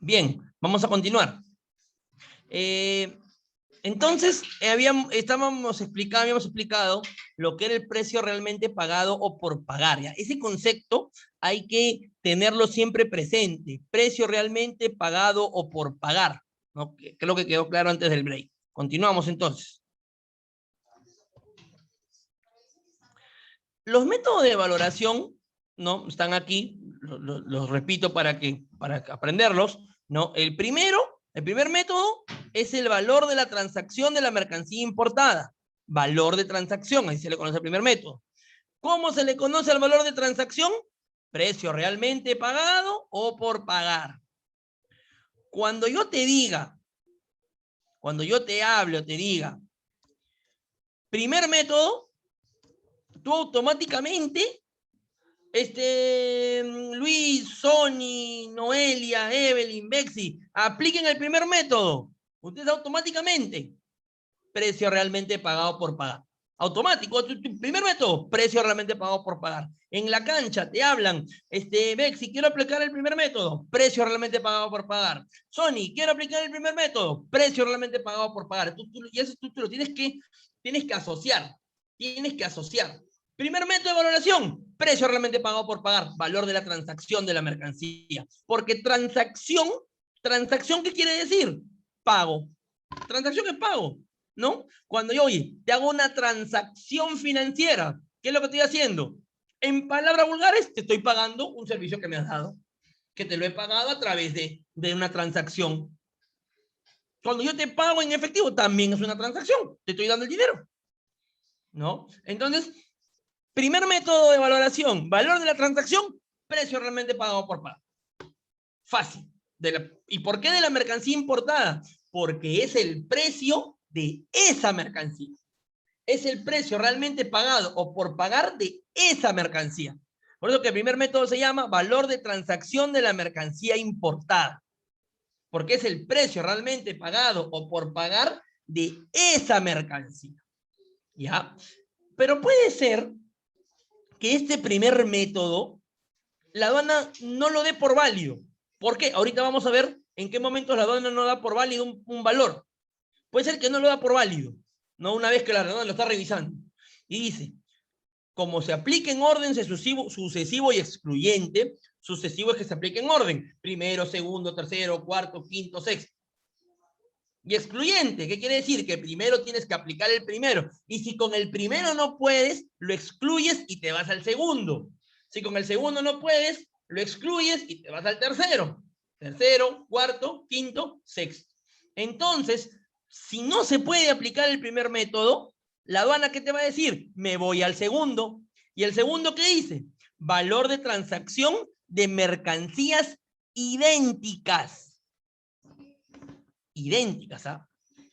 Bien, vamos a continuar. Entonces, habíamos explicado lo que era el precio realmente pagado o por pagar. ¿Ya? Ese concepto hay que tenerlo siempre presente. Precio realmente pagado o por pagar, ¿no? Creo que quedó claro antes del break. Continuamos entonces. Los métodos de valoración, ¿no? Están aquí, los repito para aprenderlos, ¿no? El primer método es el valor de la transacción de la mercancía importada. Valor de transacción, ahí se le conoce el primer método. ¿Cómo se le conoce al valor de transacción? Precio realmente pagado o por pagar. Cuando yo te diga, cuando yo te hable o te diga, primer método, tú automáticamente Luis, Sony, Noelia, Evelyn, Bexy, apliquen el primer método. Ustedes automáticamente, precio realmente pagado por pagar. Automático, tu primer método, precio realmente pagado por pagar. En la cancha te hablan, Bexy, quiero aplicar el primer método, precio realmente pagado por pagar. Sony, quiero aplicar el primer método, precio realmente pagado por pagar. Y eso tú lo tienes que asociar. Tienes que asociar. Primer método de valoración, precio realmente pagado por pagar, valor de la transacción de la mercancía. Porque transacción, ¿qué quiere decir? Pago. Transacción es pago, ¿no? Cuando yo, oye, te hago una transacción financiera, ¿qué es lo que estoy haciendo? En palabras vulgares, te estoy pagando un servicio que me has dado, que te lo he pagado a través de una transacción. Cuando yo te pago en efectivo, también es una transacción, te estoy dando el dinero, ¿no? Entonces, primer método de valoración, valor de la transacción, precio realmente pagado por pago. Fácil. ¿Y por qué de la mercancía importada? Porque es el precio de esa mercancía. Es el precio realmente pagado o por pagar de esa mercancía. Por eso que el primer método se llama valor de transacción de la mercancía importada. Porque es el precio realmente pagado o por pagar de esa mercancía. ¿Ya? Pero puede ser que este primer método la aduana no lo dé por válido. ¿Por qué? Ahorita vamos a ver en qué momentos la aduana no da por válido un valor. Puede ser que no lo da por válido, ¿no? Una vez que la aduana lo está revisando. Y dice, como se aplica en orden sucesivo y excluyente, sucesivo es que se aplique en orden. Primero, segundo, tercero, cuarto, quinto, sexto. Y excluyente, ¿qué quiere decir? Que primero tienes que aplicar el primero. Y si con el primero no puedes, lo excluyes y te vas al segundo. Si con el segundo no puedes, lo excluyes y te vas al tercero. Tercero, cuarto, quinto, sexto. Entonces, si no se puede aplicar el primer método, la aduana, ¿qué te va a decir? Me voy al segundo. ¿Y el segundo qué dice? Valor de transacción de mercancías idénticas. Idénticas, ¿ah?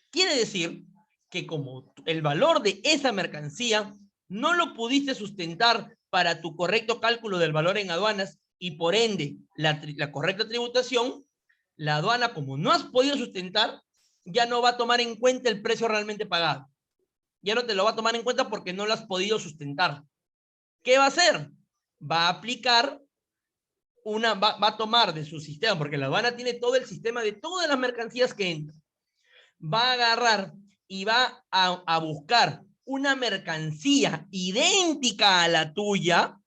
Quiere decir que como el valor de esa mercancía no lo pudiste sustentar para tu correcto cálculo del valor en aduanas y por ende la correcta tributación, la aduana, como no has podido sustentar, ya no va a tomar en cuenta el precio realmente pagado. Ya no te lo va a tomar en cuenta porque no lo has podido sustentar. ¿Qué va a hacer? Va a aplicar va a tomar de su sistema, porque la aduana tiene todo el sistema de todas las mercancías que entran. Va a agarrar y va a buscar una mercancía idéntica a la tuya,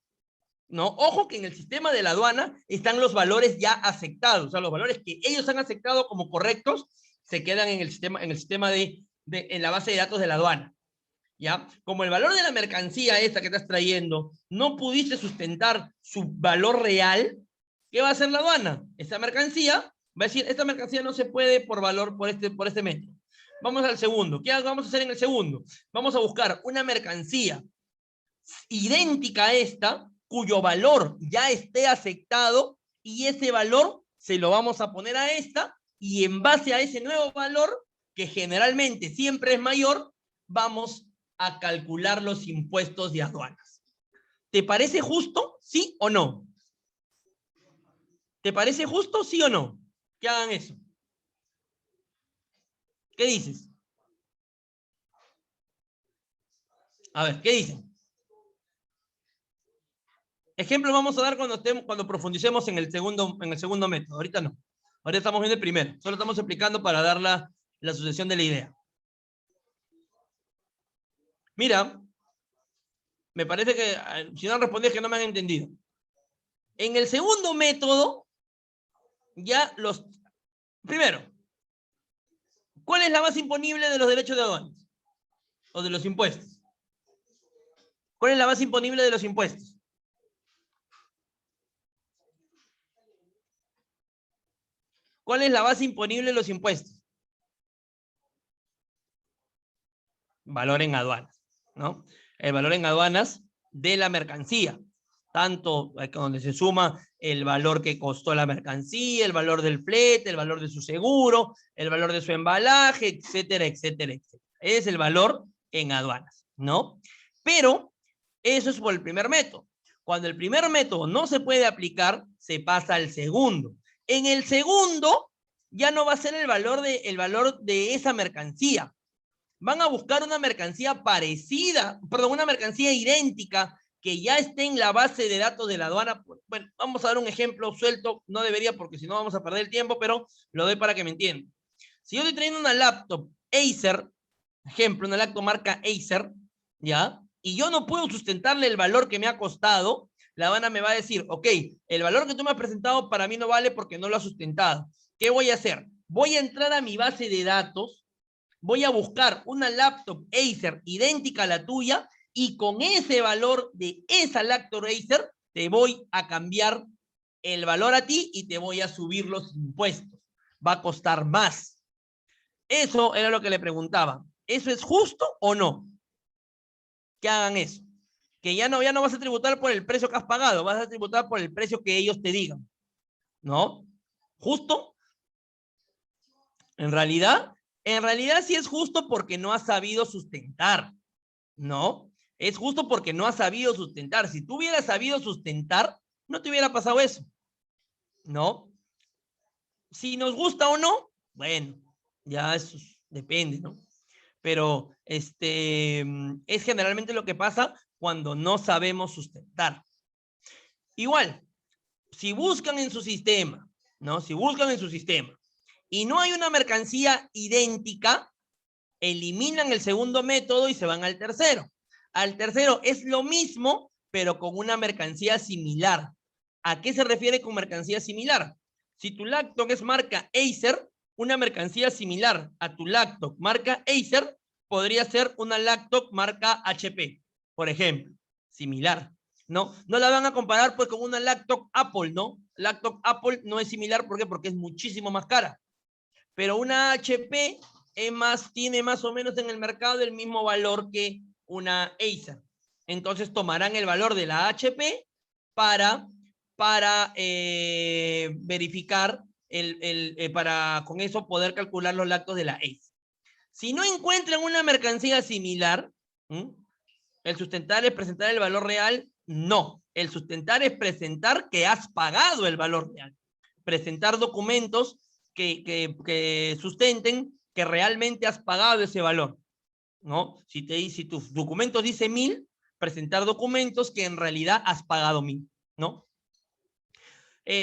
¿no? Ojo que en el sistema de la aduana están los valores ya aceptados, o sea, los valores que ellos han aceptado como correctos se quedan en el sistema en la base de datos de la aduana, ¿ya? Como el valor de la mercancía esta que estás trayendo no pudiste sustentar su valor real, ¿qué va a hacer la aduana? Esta mercancía va a decir, esta mercancía no se puede por valor, por este método. Vamos al segundo. ¿Qué vamos a hacer en el segundo? Vamos a buscar una mercancía idéntica a esta, cuyo valor ya esté aceptado, y ese valor se lo vamos a poner a esta, y en base a ese nuevo valor, que generalmente siempre es mayor, vamos a calcular los impuestos de aduanas. ¿Te parece justo? ¿Sí o no? ¿Te parece justo? ¿Sí o no? Que hagan eso. ¿Qué dices? A ver, ¿qué dicen? Ejemplo vamos a dar cuando profundicemos en el segundo método. Ahorita no. Ahora estamos viendo el primero. Solo estamos explicando para dar la sucesión de la idea. Mira, me parece que si no han respondido es que no me han entendido. En el segundo método, ya los... Primero, ¿cuál es la base imponible de los derechos de aduanas? O de los impuestos. ¿Cuál es la base imponible de los impuestos? ¿Cuál es la base imponible de los impuestos? Valor en aduanas, ¿no? El valor en aduanas de la mercancía. Tanto donde se suma el valor que costó la mercancía, el valor del flete, el valor de su seguro, el valor de su embalaje, etcétera, etcétera, etcétera. Es el valor en aduanas, ¿no? Pero eso es por el primer método. Cuando el primer método no se puede aplicar, se pasa al segundo. En el segundo, ya no va a ser el valor de esa mercancía. Van a buscar una mercancía parecida, perdón, una mercancía idéntica que ya esté en la base de datos de la aduana. Bueno, vamos a dar un ejemplo suelto, no debería porque si no vamos a perder el tiempo, pero lo doy para que me entiendan. Si yo estoy trayendo una laptop Acer, ejemplo, una laptop marca Acer, ¿ya? Y yo no puedo sustentarle el valor que me ha costado, la aduana me va a decir, ok, el valor que tú me has presentado para mí no vale porque no lo has sustentado. ¿Qué voy a hacer? Voy a entrar a mi base de datos, voy a buscar una laptop Acer idéntica a la tuya y con ese valor de esa laptop Acer te voy a cambiar el valor a ti y te voy a subir los impuestos. Va a costar más. Eso era lo que le preguntaba. ¿Eso es justo o no? Que hagan eso. Que ya no vas a tributar por el precio que has pagado, vas a tributar por el precio que ellos te digan. ¿No? ¿Justo? En realidad sí es justo porque no has sabido sustentar. ¿No? Es justo porque no has sabido sustentar. Si tú hubieras sabido sustentar, no te hubiera pasado eso. ¿No? Si nos gusta o no, bueno, ya eso depende, ¿no? Pero es generalmente lo que pasa cuando no sabemos sustentar. Igual, si buscan en su sistema, ¿no? Si buscan en su sistema y no hay una mercancía idéntica, eliminan el segundo método y se van al tercero. Al tercero es lo mismo, pero con una mercancía similar. ¿A qué se refiere con mercancía similar? Si tu laptop es marca Acer, una mercancía similar a tu laptop marca Acer podría ser una laptop marca HP, por ejemplo, similar. ¿No? No la van a comparar pues con una laptop Apple, ¿no? Laptop Apple no es similar, ¿por qué? Porque es muchísimo más cara. Pero una HP tiene más o menos en el mercado el mismo valor que una Acer. Entonces tomarán el valor de la HP para verificar, para con eso poder calcular los lactos de la Acer. Si no encuentran una mercancía similar, el sustentar es presentar el valor real, no. El sustentar es presentar que has pagado el valor real. Presentar documentos que sustenten que realmente has pagado ese valor, ¿no? Si tus documentos dicen 1000, presentar documentos que en realidad has pagado 1000, ¿no?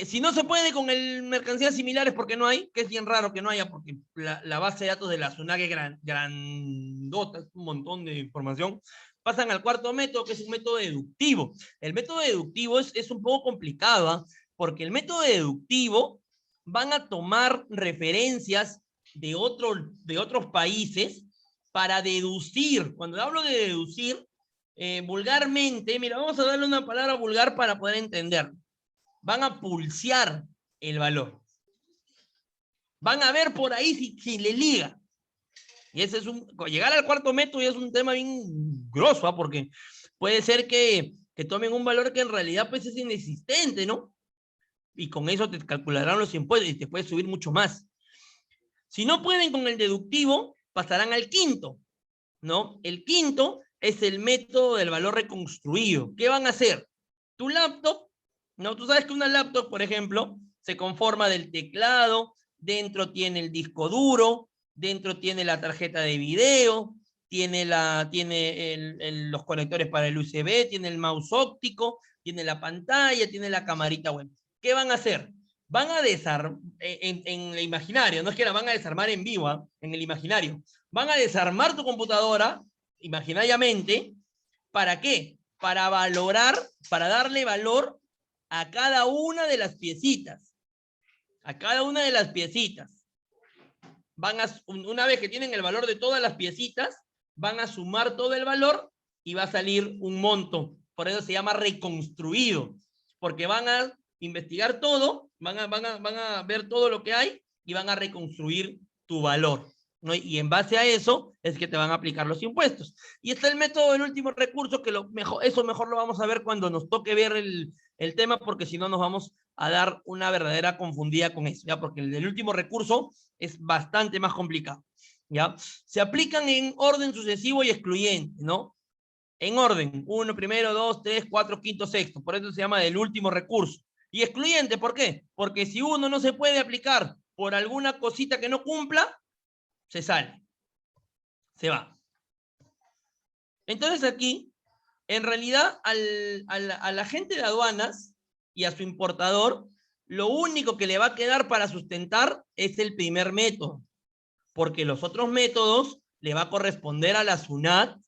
Si no se puede con mercancías similares porque no hay, que es bien raro que no haya, porque la base de datos de la SUNAG es grandota, es un montón de información, pasan al cuarto método, que es un método deductivo. El método deductivo es un poco complicado, ¿eh? Porque el método deductivo van a tomar referencias de otros países para deducir. Cuando hablo de deducir, vulgarmente, mira, vamos a darle una palabra vulgar para poder entender. Van a pulsear el valor. Van a ver por ahí si le liga. Y ese es llegar al cuarto método ya es un tema bien grosso, ¿eh? Porque puede ser que tomen un valor que en realidad pues es inexistente, ¿no? Y con eso te calcularán los impuestos y te puede subir mucho más. Si no pueden con el deductivo, pasarán al quinto, ¿no? El quinto es el método del valor reconstruido. ¿Qué van a hacer? Tu laptop, ¿no? Tú sabes que una laptop, por ejemplo, se conforma del teclado, dentro tiene el disco duro, dentro tiene la tarjeta de video, tiene los conectores para el USB, tiene el mouse óptico, tiene la pantalla, tiene la camarita web. ¿Qué van a hacer? van a desarmar, en el imaginario, no es que la van a desarmar en vivo, ¿eh? En el imaginario, van a desarmar tu computadora, imaginariamente, ¿para qué? Para valorar, para darle valor a cada una de las piecitas, a cada una de las piecitas. Una vez que tienen el valor de todas las piecitas, van a sumar todo el valor y va a salir un monto. Por eso se llama reconstruido, porque van a investigar todo, van a ver todo lo que hay y van a reconstruir tu valor, ¿no? Y en base a eso es que te van a aplicar los impuestos. Y está el método del último recurso, que eso mejor lo vamos a ver cuando nos toque ver el tema, porque si no nos vamos a dar una verdadera confundida con eso, ¿ya? Porque el del último recurso es bastante más complicado, ¿ya? Se aplican en orden sucesivo y excluyente, ¿no? En orden, 1, primero, 2, 3, 4, quinto, sexto. Por eso se llama del último recurso. Y excluyente, ¿por qué? Porque si uno no se puede aplicar por alguna cosita que no cumpla, se sale, se va. Entonces aquí, en realidad, al agente de aduanas y a su importador, lo único que le va a quedar para sustentar es el primer método, porque los otros métodos le va a corresponder a la SUNAT,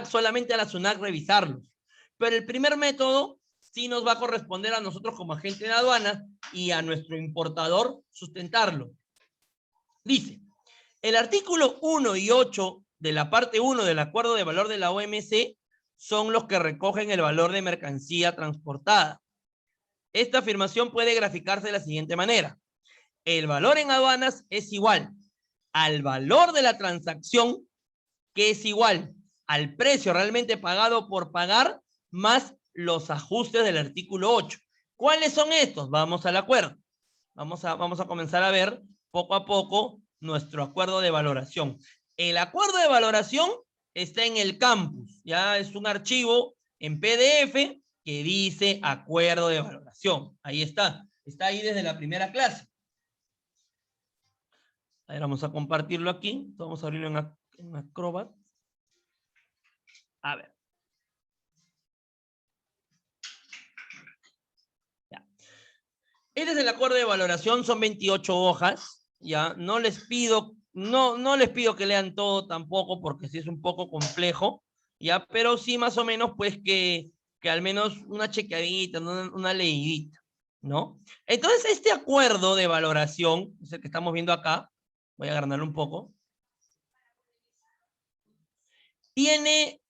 solamente a la SUNAT revisarlos. Pero el primer método sí nos va a corresponder a nosotros como agente de aduanas y a nuestro importador sustentarlo. Dice, el artículo 1 y 8 de la parte 1 del acuerdo de valor de la OMC son los que recogen el valor de mercancía transportada. Esta afirmación puede graficarse de la siguiente manera. El valor en aduanas es igual al valor de la transacción, que es igual al precio realmente pagado por pagar, más los ajustes del artículo 8. ¿Cuáles son estos? Vamos al acuerdo. Vamos a comenzar a ver poco a poco nuestro acuerdo de valoración. El acuerdo de valoración está en el campus. Ya es un archivo en PDF que dice acuerdo de valoración. Ahí está. Está ahí desde la primera clase. A ver, vamos a compartirlo aquí. Vamos a abrirlo en Acrobat. A ver. Ya. Este es el acuerdo de valoración, son 28 hojas. Ya, no les pido que lean todo tampoco, porque sí es un poco complejo, ya, pero sí más o menos, pues que al menos una chequeadita, una leidita, ¿no? Entonces, este acuerdo de valoración, es el que estamos viendo acá, voy a agrandarlo un poco, tiene,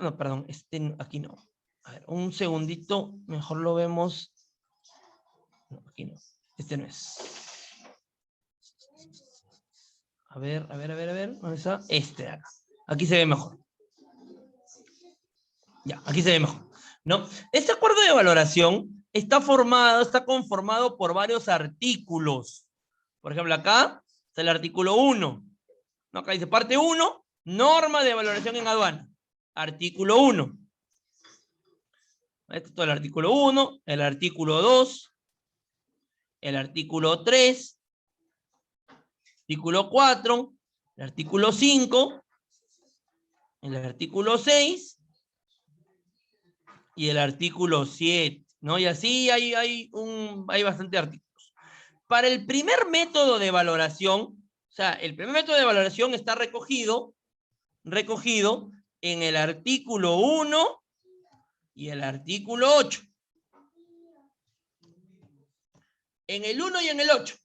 no, perdón, aquí no. A ver, un segundito, mejor lo vemos. No, aquí no, no es. A ver, ¿dónde está? Este de acá. Aquí se ve mejor. Ya, aquí se ve mejor, ¿no? Este acuerdo de valoración está conformado por varios artículos. Por ejemplo, acá está el artículo 1. ¿No? Acá dice parte 1, norma de valoración en aduana. Artículo 1. Este es todo el artículo 1, el artículo 2, el artículo 3, artículo 4, el artículo 5, el artículo 6 y el artículo 7, ¿no? Y así hay bastante artículos. Para el primer método de valoración, o sea, el primer método de valoración está recogido en el artículo 1 y el artículo 8. En el 1 y en el 8.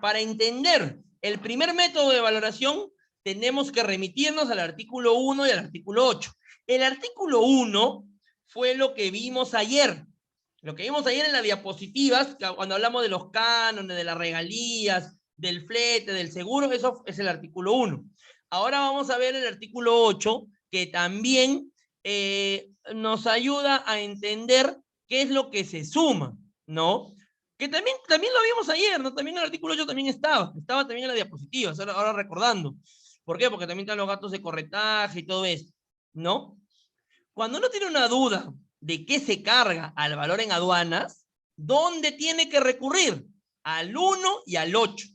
Para entender el primer método de valoración, tenemos que remitirnos al artículo 1 y al artículo 8. El artículo 1 fue lo que vimos ayer. Lo que vimos ayer en las diapositivas, cuando hablamos de los cánones, de las regalías, del flete, del seguro, eso es el artículo 1. Ahora vamos a ver el artículo 8, que también nos ayuda a entender qué es lo que se suma, ¿no? Que también lo vimos ayer, ¿no? También el artículo 8 también estaba también en las diapositivas, ahora recordando. ¿Por qué? Porque también están los gastos de corretaje y todo eso, ¿no? Cuando uno tiene una duda de qué se carga al valor en aduanas, ¿dónde tiene que recurrir? Al 1 y al 8.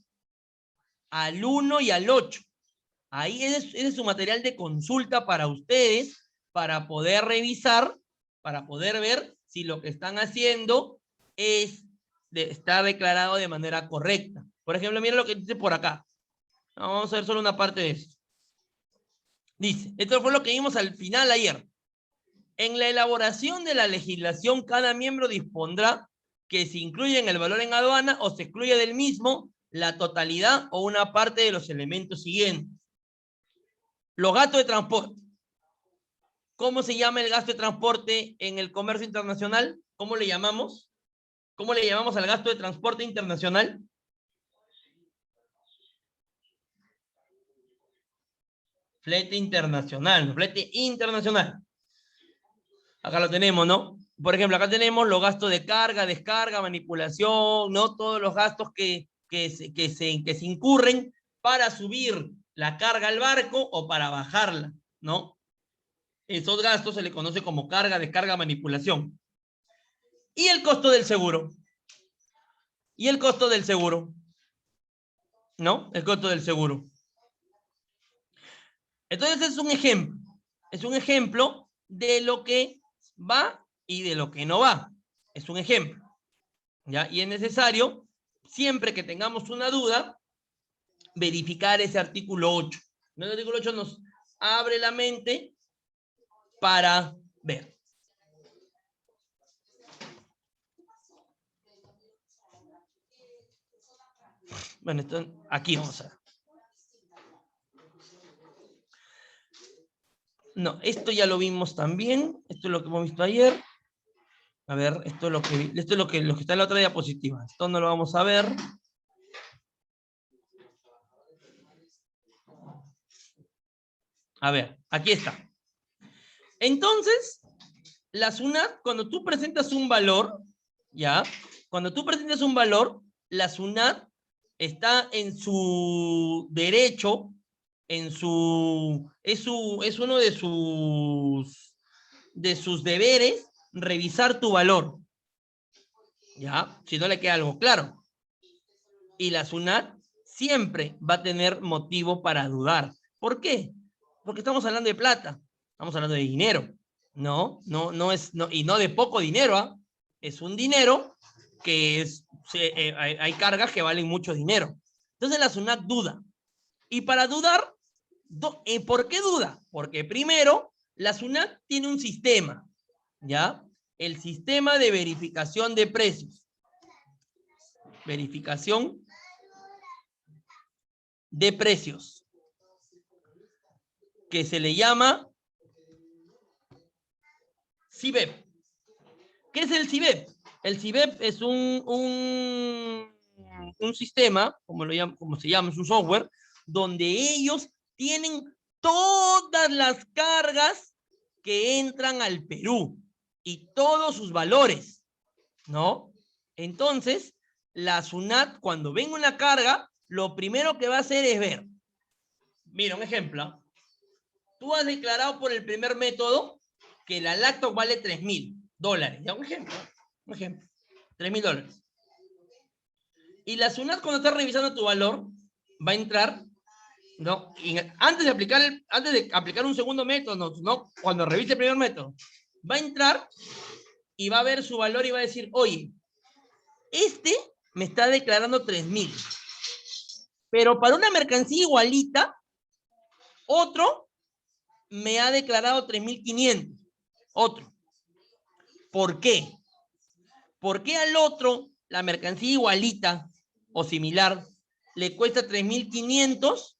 Al 1 y al 8. Ahí ese es su material de consulta para ustedes, para poder revisar, para poder ver si lo que están haciendo es está declarado de manera correcta. Por ejemplo, mira lo que dice por acá. Vamos a ver solo una parte de esto. Dice, esto fue lo que vimos al final ayer. En la elaboración de la legislación, cada miembro dispondrá que se incluye en el valor en aduana o se excluye del mismo la totalidad o una parte de los elementos siguientes. Los gastos de transporte. ¿Cómo se llama el gasto de transporte en el comercio internacional? ¿Cómo le llamamos? ¿Cómo le llamamos al gasto de transporte internacional? Flete internacional, flete internacional. Acá lo tenemos, ¿no? Por ejemplo, acá tenemos los gastos de carga, descarga, manipulación, ¿no? Todos los gastos que se incurren para subir la carga al barco o para bajarla, ¿no? Esos gastos se le conoce como carga, descarga, manipulación. Y el costo del seguro. Y el costo del seguro, ¿no? El costo del seguro. Entonces es un ejemplo. Es un ejemplo de lo que va y de lo que no va. Es un ejemplo. ¿Ya? Y es necesario, siempre que tengamos una duda, verificar ese artículo 8. El artículo 8 nos abre la mente para ver. Bueno, esto, aquí vamos a ver. No, esto ya lo vimos también. Esto es lo que hemos visto ayer. A ver, esto es lo que está en la otra diapositiva. Esto no lo vamos a ver. A ver, aquí está. Entonces, la SUNAT, cuando tú presentas un valor, ¿ya? Cuando tú presentas un valor, la SUNAT está en su derecho, es uno de sus deberes revisar tu valor, ¿ya? Si no le queda algo claro. Y la SUNAT siempre va a tener motivo para dudar. ¿Por qué? Porque estamos hablando de plata, estamos hablando de dinero. No es, y no de poco dinero, ¿ah? Es un dinero que hay cargas que valen mucho dinero. Entonces la SUNAT duda. Y para dudar, ¿por qué duda? Porque primero, la SUNAT tiene un sistema, ¿ya? El sistema de verificación de precios. Verificación de precios, que se le llama CIBEP. ¿Qué es el CIBEP? El CIBEP es un sistema, como se llama, es un software, donde ellos tienen todas las cargas que entran al Perú y todos sus valores, ¿no? Entonces, la SUNAT, cuando venga una carga, lo primero que va a hacer es ver. Mira, un ejemplo. Tú has declarado por el primer método que la lacto vale $3,000. Ya, un ejemplo. $3,000. Y la SUNAT, cuando está revisando tu valor, va a entrar, ¿no? Y antes de aplicar un segundo método, ¿no? Cuando revise el primer método, va a entrar y va a ver su valor y va a decir, oye, este me está declarando 3,000. Pero para una mercancía igualita, otro me ha declarado 3,500. Otro. ¿Por qué? ¿Por qué al otro la mercancía igualita o similar le cuesta 3,500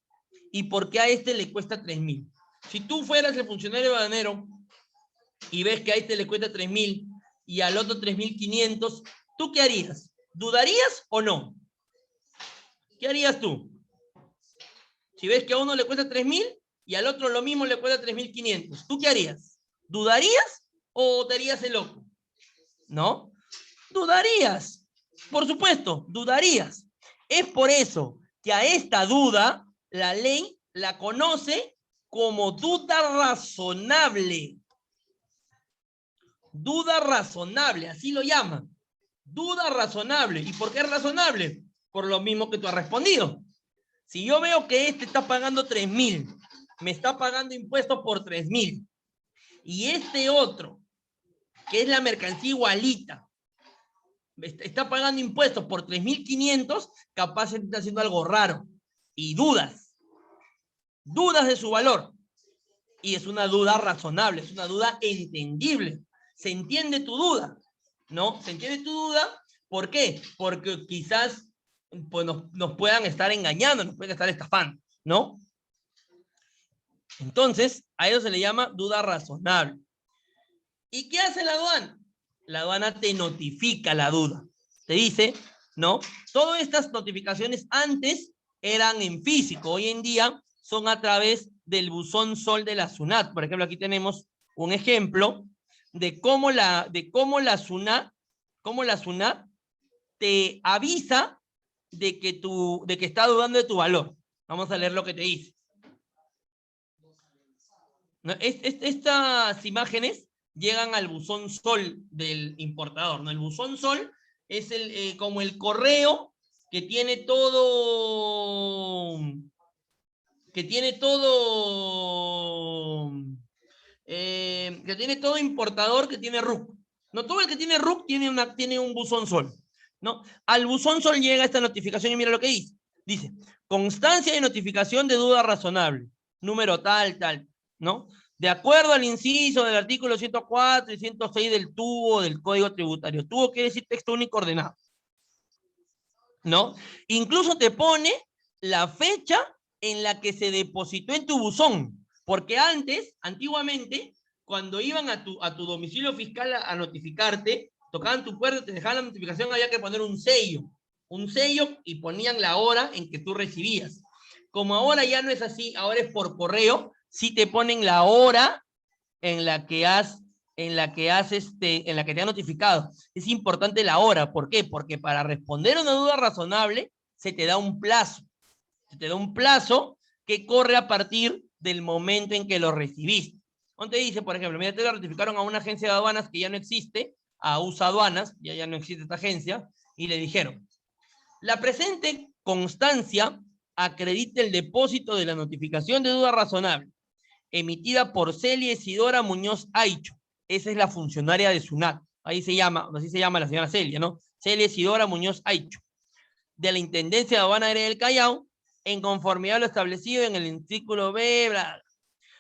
y por qué a este le cuesta 3,000? Si tú fueras el funcionario aduanero y ves que a este le cuesta 3,000 y al otro 3,500, ¿tú qué harías? ¿Dudarías o no? ¿Qué harías tú? Si ves que a uno le cuesta 3,000 y al otro lo mismo le cuesta 3,500, ¿tú qué harías? ¿Dudarías o te harías el loco? ¿No? Dudarías. Por supuesto, dudarías. Es por eso que a esta duda la ley la conoce como duda razonable. Duda razonable, así lo llaman. Duda razonable. ¿Y por qué razonable? Por lo mismo que tú has respondido. Si yo veo que este está pagando 3,000, me está pagando impuestos por 3,000, y este otro, que es la mercancía igualita, está pagando impuestos por 3.500, capaz está haciendo algo raro. Y dudas de su valor. Y es una duda razonable, es una duda entendible. Se entiende tu duda, ¿no? Se entiende tu duda. ¿Por qué? Porque quizás pues, nos puedan estar engañando, nos pueden estar estafando, ¿no? Entonces, a eso se le llama duda razonable. ¿Y qué hace la aduana? La aduana te notifica la duda. Te dice, ¿no? Todas estas notificaciones antes eran en físico. Hoy en día son a través del buzón SOL de la SUNAT. Por ejemplo, aquí tenemos un ejemplo de cómo la SUNAT te avisa de que está dudando de tu valor. Vamos a leer lo que te dice. ¿No? Estas imágenes llegan al buzón SOL del importador, ¿no? El buzón SOL es como el correo que tiene todo importador que tiene RUC. No todo el que tiene RUC tiene un buzón SOL, ¿no? Al buzón SOL llega esta notificación y mira lo que dice. Dice, constancia de notificación de duda razonable, número tal, ¿no? De acuerdo al inciso del artículo 104 y 106 del tubo del Código Tributario. Tubo quiere decir texto único ordenado, ¿no? Incluso te pone la fecha en la que se depositó en tu buzón, porque antiguamente, cuando iban a tu domicilio fiscal a notificarte, tocaban tu puerta, te dejaban la notificación, había que poner un sello y ponían la hora en que tú recibías. Como ahora ya no es así, ahora es por correo, sí te ponen la hora en la que te han notificado. Es importante la hora. ¿Por qué? Porque para responder a una duda razonable se te da un plazo. Se te da un plazo que corre a partir del momento en que lo recibiste. Donde dice, por ejemplo, mira, te lo notificaron a una agencia de aduanas que ya no existe, a USA Aduanas, ya no existe esta agencia, y le dijeron, la presente constancia acredita el depósito de la notificación de duda razonable emitida por Celia Isidora Muñoz Aicho. Esa es la funcionaria de SUNAT. Así se llama la señora Celia, ¿no? Celia Isidora Muñoz Aicho, de la Intendencia de Aduana Aérea del Callao, en conformidad a lo establecido en el artículo B, bla, bla.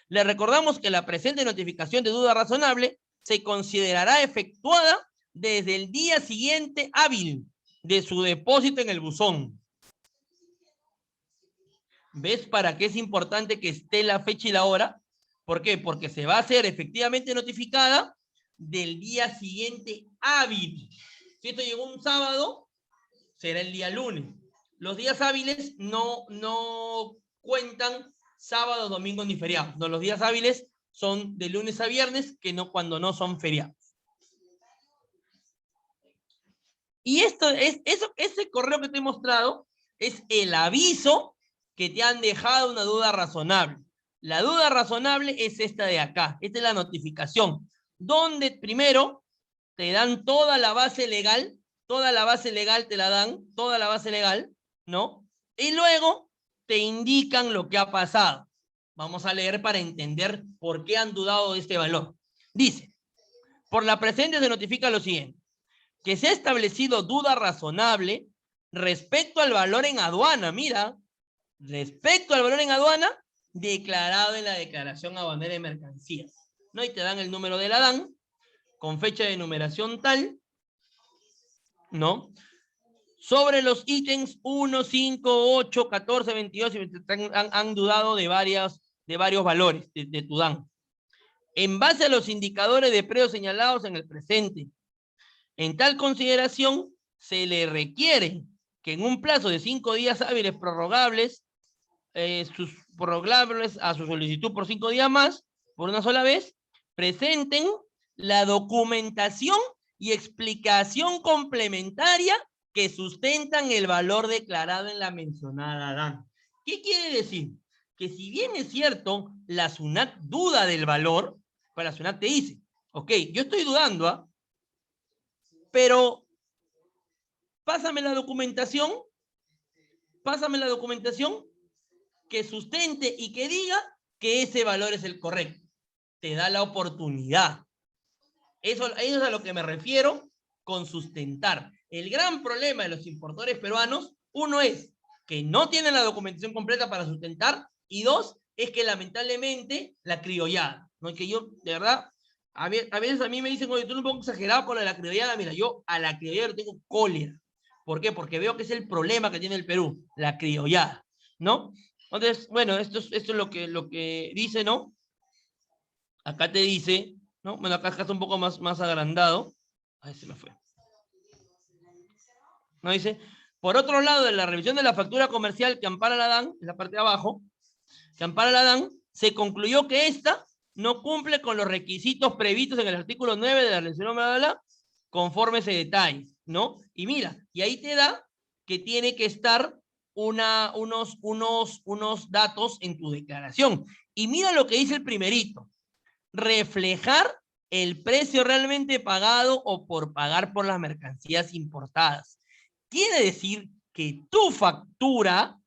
Le recordamos que la presente notificación de duda razonable se considerará efectuada desde el día siguiente hábil de su depósito en el buzón. ¿Ves para qué es importante que esté la fecha y la hora? ¿Por qué? Porque se va a hacer efectivamente notificada del día siguiente hábil. Si esto llegó un sábado, será el día lunes. Los días hábiles no cuentan sábado, domingo ni feriados. No, los días hábiles son de lunes a viernes, cuando no son feriados. Y ese correo que te he mostrado es el aviso que te han dejado una duda razonable. La duda razonable es esta de acá. Esta es la notificación, donde primero te dan toda la base legal te la dan, toda la base legal, ¿no? Y luego te indican lo que ha pasado. Vamos a leer para entender por qué han dudado de este valor. Dice, por la presente se notifica lo siguiente, que se ha establecido duda razonable respecto al valor en aduana, mira, respecto al valor en aduana declarado en la declaración aduanera de mercancías, ¿no? Y te dan el número de la DAN con fecha de numeración tal, ¿no? Sobre los ítems 1, 5, 8, 14, 22, han dudado de varios valores de tu DAN. En base a los indicadores de precios señalados en el presente, en tal consideración, se le requiere que en un plazo de 5 días hábiles prorrogables a su solicitud por 5 días más, por una sola vez, presenten la documentación y explicación complementaria que sustentan el valor declarado en la mencionada DAN. ¿Qué quiere decir? Que si bien es cierto, la SUNAT duda del valor, pues la SUNAT te dice, ok, yo estoy dudando, pero pásame la documentación que sustente y que diga que ese valor es el correcto. Te da la oportunidad. Eso es a lo que me refiero con sustentar. El gran problema de los importadores peruanos, uno es que no tienen la documentación completa para sustentar, y dos, es que lamentablemente la criollada, ¿no? Que yo, de verdad, a veces a mí me dicen, oye, tú eres un poco exagerado con la criollada. Mira, yo a la criollada le tengo cólera. ¿Por qué? Porque veo que es el problema que tiene el Perú, la criollada, ¿no? Entonces, bueno, esto es lo que dice, ¿no? Acá te dice, ¿no? Bueno, acá está un poco más agrandado. Ahí se me fue. ¿No? Dice, por otro lado, en la revisión de la factura comercial que ampara la DAN, en la parte de abajo, que ampara la DAN, se concluyó que esta no cumple con los requisitos previstos en el artículo 9 de la resolución, conforme se detalle, ¿no? Y mira, y ahí te da que tiene que estar unos datos en tu declaración. Y mira lo que dice el primerito: reflejar el precio realmente pagado o por pagar por las mercancías importadas. Quiere decir que tu factura,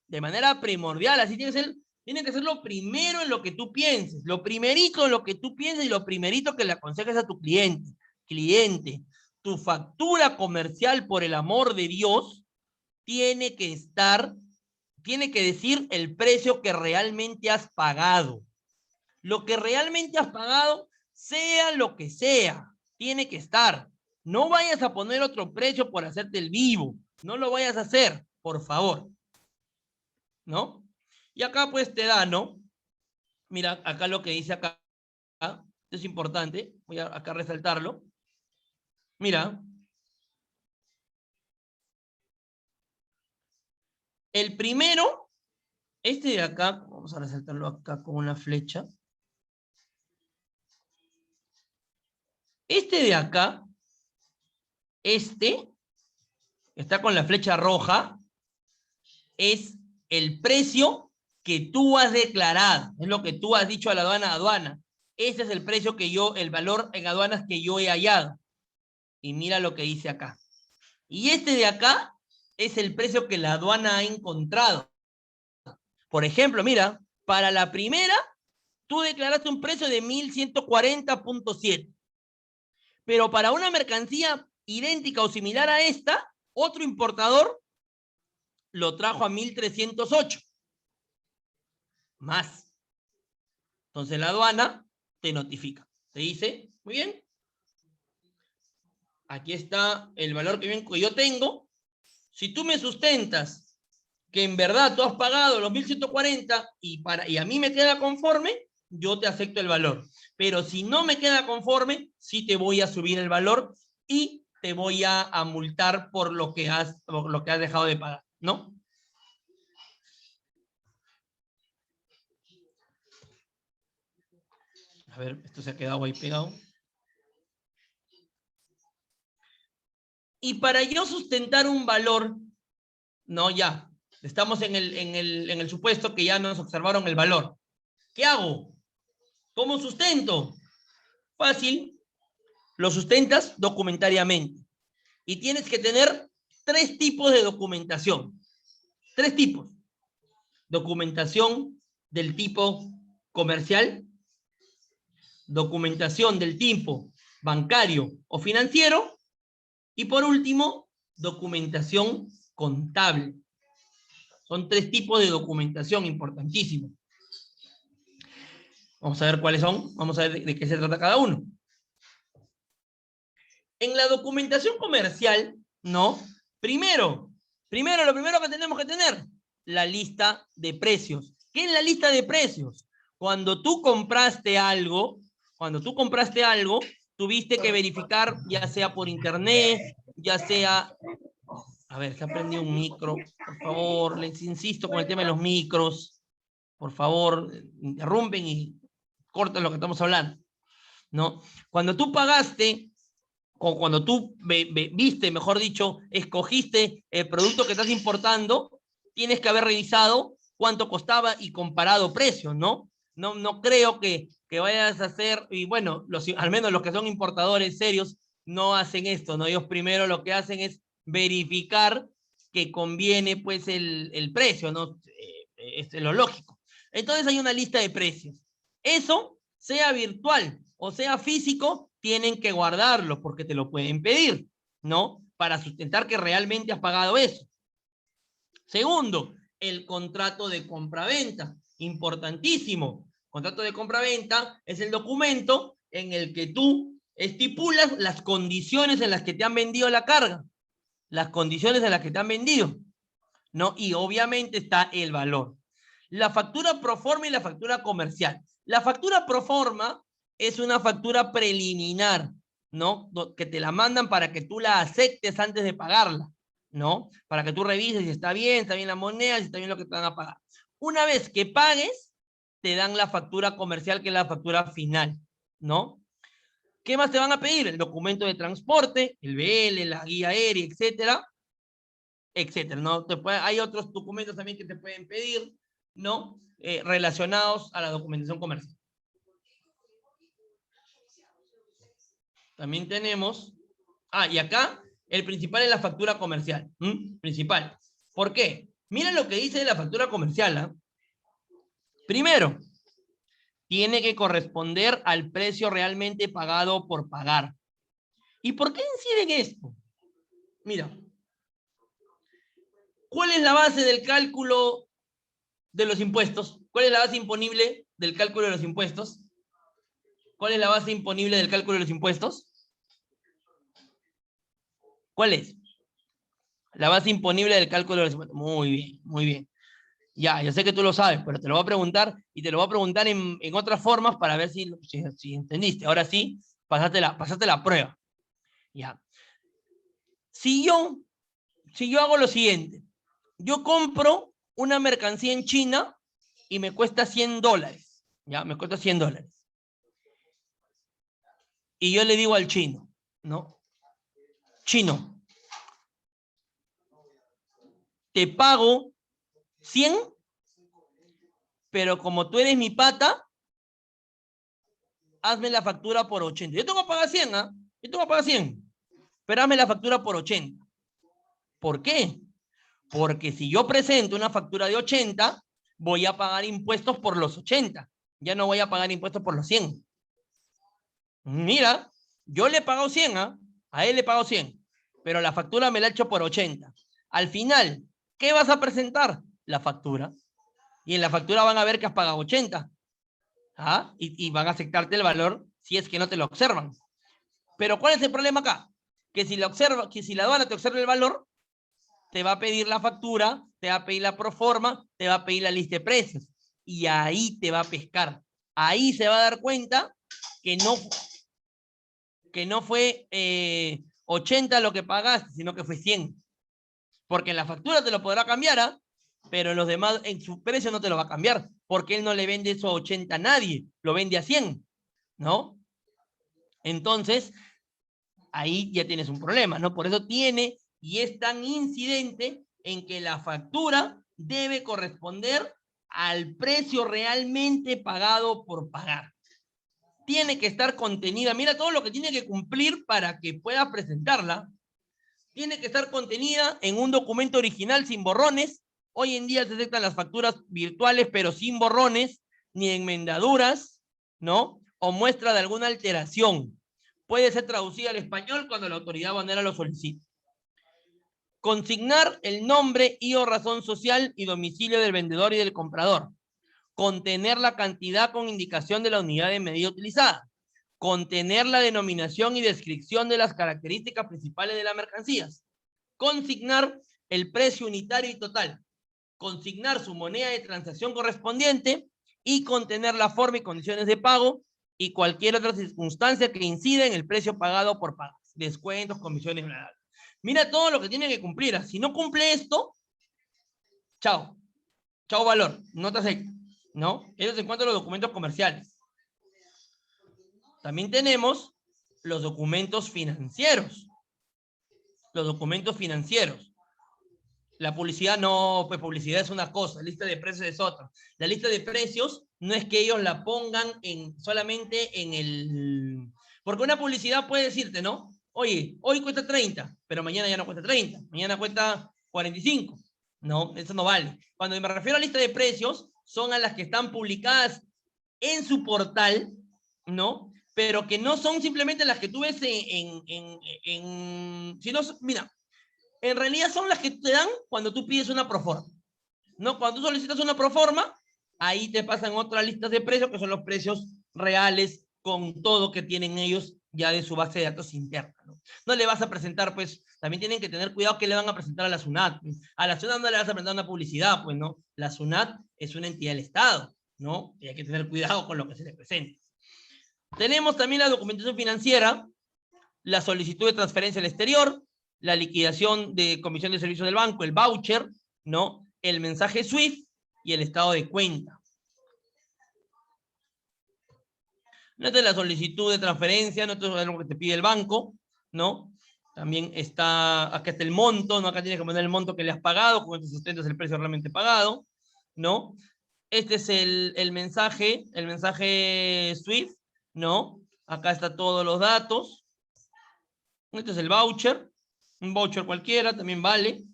de manera primordial, así tiene que ser lo primero en lo que tú pienses, lo primerito en lo que tú pienses y lo primerito que le aconsejes a tu cliente. Cliente, tu factura comercial, por el amor de Dios, tiene que decir el precio que realmente has pagado. Lo que realmente has pagado, sea lo que sea, tiene que estar. No vayas a poner otro precio por hacerte el vivo. No lo vayas a hacer, por favor. ¿No? Y acá pues te da, ¿no? Mira, acá lo que dice acá, es importante, voy a acá resaltarlo. Mira, el primero, este de acá, vamos a resaltarlo acá con una flecha. Este de acá, está con la flecha roja, es el precio que tú has declarado, es lo que tú has dicho a la aduana. Ese es el precio el valor en aduanas que yo he hallado. Y mira lo que dice acá. Y este de acá es el precio que la aduana ha encontrado. Por ejemplo, mira, para la primera, tú declaraste un precio de 1140.7. Pero para una mercancía idéntica o similar a esta, otro importador lo trajo a 1308. Más. Entonces la aduana te notifica. Te dice, muy bien, aquí está el valor que yo tengo. Si tú me sustentas que en verdad tú has pagado los 1140 y a mí me queda conforme, yo te acepto el valor. Pero si no me queda conforme, sí te voy a subir el valor y te voy a multar por lo que has dejado de pagar, ¿no? A ver, esto se ha quedado ahí pegado. Y para yo sustentar un valor, no, ya, estamos en el supuesto que ya nos observaron el valor. ¿Qué hago? ¿Cómo sustento? Fácil, lo sustentas documentariamente. Y tienes que tener 3 tipos de documentación. 3 tipos. Documentación del tipo comercial, documentación del tipo bancario o financiero, y por último, documentación contable. Son 3 tipos de documentación importantísimos. Vamos a ver cuáles son, vamos a ver de qué se trata cada uno. En la documentación comercial, ¿no? Lo primero que tenemos que tener, la lista de precios. ¿Qué es la lista de precios? Cuando tú compraste algo, tuviste que verificar, ya sea por internet, ya sea... A ver, se ha prendido un micro. Por favor, les insisto con el tema de los micros. Por favor, interrumpen y cortan lo que estamos hablando, ¿no? Cuando tú pagaste, o cuando tú viste, mejor dicho, escogiste el producto que estás importando, tienes que haber revisado cuánto costaba y comparado precios, ¿no? No creo que vayas a hacer, y bueno, al menos los que son importadores serios no hacen esto, ¿no? Ellos primero lo que hacen es verificar que conviene pues el precio, ¿no? Es lo lógico. Entonces hay una lista de precios. Eso, sea virtual o sea físico, tienen que guardarlo porque te lo pueden pedir, ¿no? Para sustentar que realmente has pagado eso. Segundo, el contrato de compraventa. Importantísimo. Contrato de compraventa es el documento en el que tú estipulas las condiciones en las que te han vendido la carga. Las condiciones en las que te han vendido, ¿no? Y obviamente está el valor. La factura pro forma y la factura comercial. La factura pro forma es una factura preliminar, ¿no? Que te la mandan para que tú la aceptes antes de pagarla, ¿no? Para que tú revises si está bien la moneda, si está bien lo que te van a pagar. Una vez que pagues, te dan la factura comercial, que es la factura final, ¿no? ¿Qué más te van a pedir? El documento de transporte, el BL, la guía aérea, etcétera, etcétera, ¿no? Hay otros documentos también que te pueden pedir, ¿no? Relacionados a la documentación comercial. También tenemos, y acá el principal es la factura comercial, principal. ¿Por qué? Mira lo que dice la factura comercial, ¿eh? Primero, tiene que corresponder al precio realmente pagado por pagar. ¿Y por qué incide en esto? Mira, ¿cuál es la base del cálculo de los impuestos? ¿Cuál es la base imponible del cálculo de los impuestos? ¿Cuál es la base imponible del cálculo de los impuestos? ¿Cuál es? La base imponible del cálculo de los impuestos. Muy bien, muy bien. Ya, yo sé que tú lo sabes, pero te lo voy a preguntar y te lo voy a preguntar en otras formas para ver si entendiste. Ahora sí, pasaste la prueba. Ya. Si yo hago lo siguiente, yo compro una mercancía en China y me cuesta $100, ¿ya? Me cuesta $100. Y yo le digo al chino, ¿no? Chino, te pago 100, pero como tú eres mi pata, hazme la factura por 80. Yo tengo que pagar 100, ¿ah? Yo tengo que pagar 100, pero hazme la factura por 80. ¿Por qué? Porque si yo presento una factura de 80, voy a pagar impuestos por los 80. Ya no voy a pagar impuestos por los 100. Mira, yo le he pagado 100, ¿ah? A él le he pagado 100, pero la factura me la he hecho por 80. Al final, ¿qué vas a presentar? La factura. Y en la factura van a ver que has pagado 80. ¿Ah? Y van a aceptarte el valor si es que no te lo observan. Pero ¿cuál es el problema acá? Que si la aduana te observa el valor, te va a pedir la factura, te va a pedir la proforma, te va a pedir la lista de precios. Y ahí te va a pescar. Ahí se va a dar cuenta que no fue 80 lo que pagaste, sino que fue 100. Porque en la factura te lo podrá cambiar, ¿eh? Pero en los demás, en su precio no te lo va a cambiar, porque él no le vende eso a 80 a nadie, lo vende a 100, ¿no? Entonces, ahí ya tienes un problema, ¿no? Por eso tiene, y es tan incidente en que la factura debe corresponder al precio realmente pagado por pagar. Tiene que estar contenida, mira todo lo que tiene que cumplir para que pueda presentarla. Tiene que estar contenida en un documento original sin borrones. Hoy en día se aceptan las facturas virtuales, pero sin borrones, ni enmendaduras, ¿no? O muestra de alguna alteración. Puede ser traducida al español cuando la autoridad aduanera lo solicite. Consignar el nombre y o razón social y domicilio del vendedor y del comprador. Contener la cantidad con indicación de la unidad de medida utilizada. Contener la denominación y descripción de las características principales de las mercancías. Consignar el precio unitario y total. Consignar su moneda de transacción correspondiente y contener la forma y condiciones de pago y cualquier otra circunstancia que incida en el precio pagado por pagas. Descuentos, comisiones, bla, bla. Mira todo lo que tiene que cumplir. Si no cumple esto, chao. Chao valor. No te acepto, ¿no? Eso en cuanto a los documentos comerciales. También tenemos los documentos financieros. Los documentos financieros. La publicidad no, pues publicidad es una cosa, la lista de precios es otra. La lista de precios no es que ellos la pongan solamente en el... Porque una publicidad puede decirte, ¿no? Oye, hoy cuesta 30, pero mañana ya no cuesta 30, mañana cuesta 45. No, eso no vale. Cuando me refiero a lista de precios, son a las que están publicadas en su portal, ¿no? pero que no son simplemente las que tú ves sino, mira, en realidad son las que te dan cuando tú pides una proforma, ¿no? Cuando tú solicitas una proforma, ahí te pasan otras listas de precios, que son los precios reales con todo que tienen ellos ya de su base de datos interna, ¿no? No le vas a presentar, pues, también tienen que tener cuidado que le van a presentar a la SUNAT. A la SUNAT no le vas a presentar una publicidad, pues, ¿no? La SUNAT es una entidad del Estado, ¿no? Y hay que tener cuidado con lo que se le presenta. Tenemos también la documentación financiera, la solicitud de transferencia al exterior, la liquidación de comisión de servicio del banco, el voucher, ¿no? El mensaje SWIFT y el estado de cuenta. No es la solicitud de transferencia, no es lo que te pide el banco, ¿no? También está, acá está el monto, ¿no? Acá tienes que poner el monto que le has pagado, con esto sustentas el precio realmente pagado, ¿no? Este es el mensaje SWIFT, ¿no? Acá está todos los datos. Este es el voucher, un voucher cualquiera, también vale.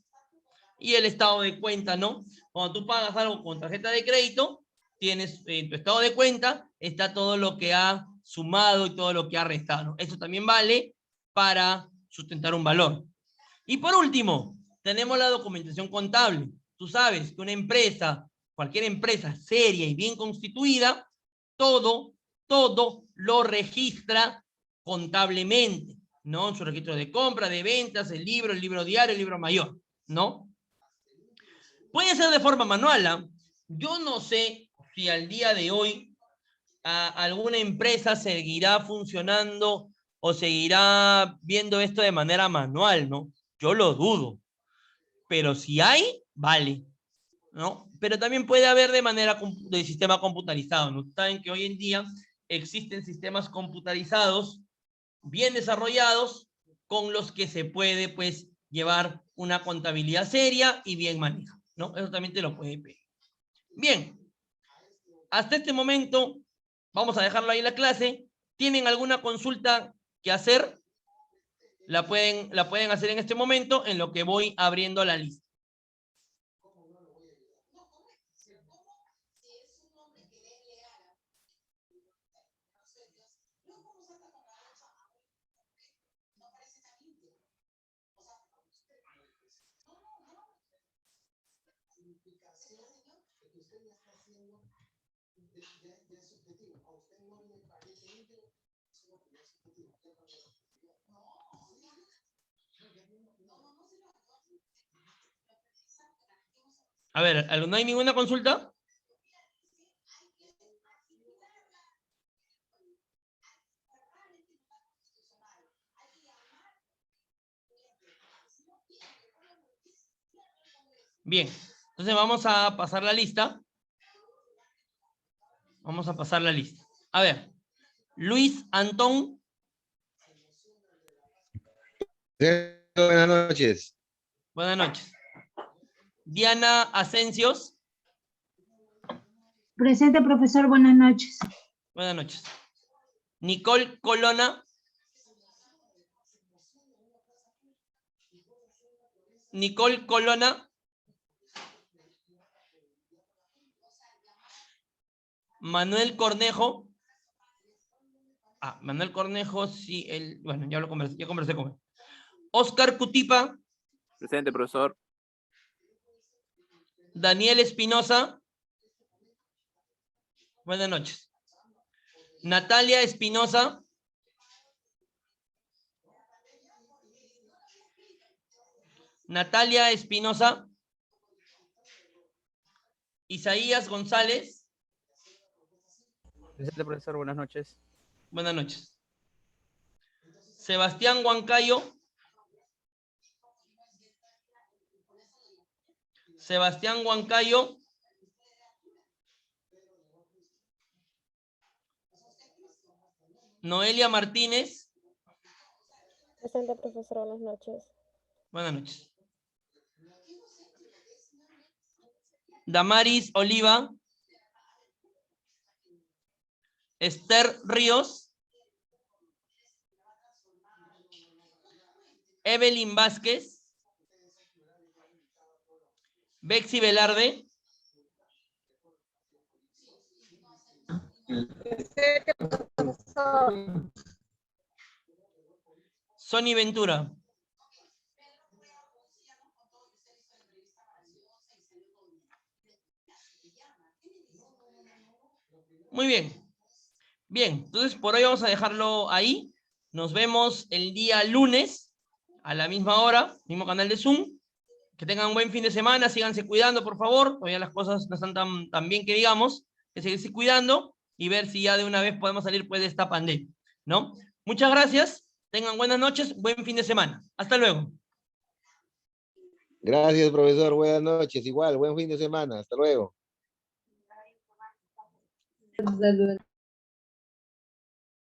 Y el estado de cuenta, ¿no? Cuando tú pagas algo con tarjeta de crédito, tienes en tu estado de cuenta, está todo lo que ha sumado y todo lo que ha restado. Eso también vale para sustentar un valor. Y por último, tenemos la documentación contable. Tú sabes que una empresa, cualquier empresa seria y bien constituida, todo lo registra contablemente, ¿no? En su registro de compra, de ventas, el libro diario, el libro mayor, ¿no? Puede ser de forma manual, ¿eh? Yo no sé si al día de hoy alguna empresa seguirá funcionando o seguirá viendo esto de manera manual, ¿no? Yo lo dudo. Pero si hay, vale, ¿no? Pero también puede haber de manera de sistema computarizado, ¿no? Saben que hoy en día existen sistemas computarizados bien desarrollados con los que se puede, pues, llevar una contabilidad seria y bien manejada, ¿no? Eso también te lo puede pedir. Bien, hasta este momento vamos a dejarlo ahí en la clase. ¿Tienen alguna consulta que hacer? La pueden hacer en este momento en lo que voy abriendo la lista. A ver, ¿no hay ninguna consulta? Bien, entonces vamos a pasar la lista. Vamos a pasar la lista. A ver, Luis Antón. Buenas noches. Buenas noches. Diana Asencios. Presente, profesor, buenas noches. Buenas noches. Nicole Colona. Nicole Colona. Manuel Cornejo. Manuel Cornejo, sí, bueno, ya conversé con él. Oscar Cutipa. Presente, profesor. Daniel Espinosa. Buenas noches. Natalia Espinosa. Natalia Espinosa. Isaías González. Presente, profesor. Buenas noches. Buenas noches. Sebastián Huancayo. Sebastián Huancayo. Noelia Martínez. Presente, profesor. Buenas noches. Buenas noches. Damaris Oliva. Esther Ríos. Evelyn Vázquez. Bexy Velarde. Sony Ventura. Muy bien. Bien, entonces por hoy vamos a dejarlo ahí. Nos vemos el día lunes a la misma hora, mismo canal de Zoom. Que tengan un buen fin de semana, síganse cuidando, por favor. Todavía las cosas no están tan bien que digamos. Que seguirse cuidando y ver si ya de una vez podemos salir pues, de esta pandemia, ¿no? Muchas gracias. Tengan buenas noches, buen fin de semana. Hasta luego. Gracias, profesor. Buenas noches. Igual, buen fin de semana. Hasta luego. Hasta luego.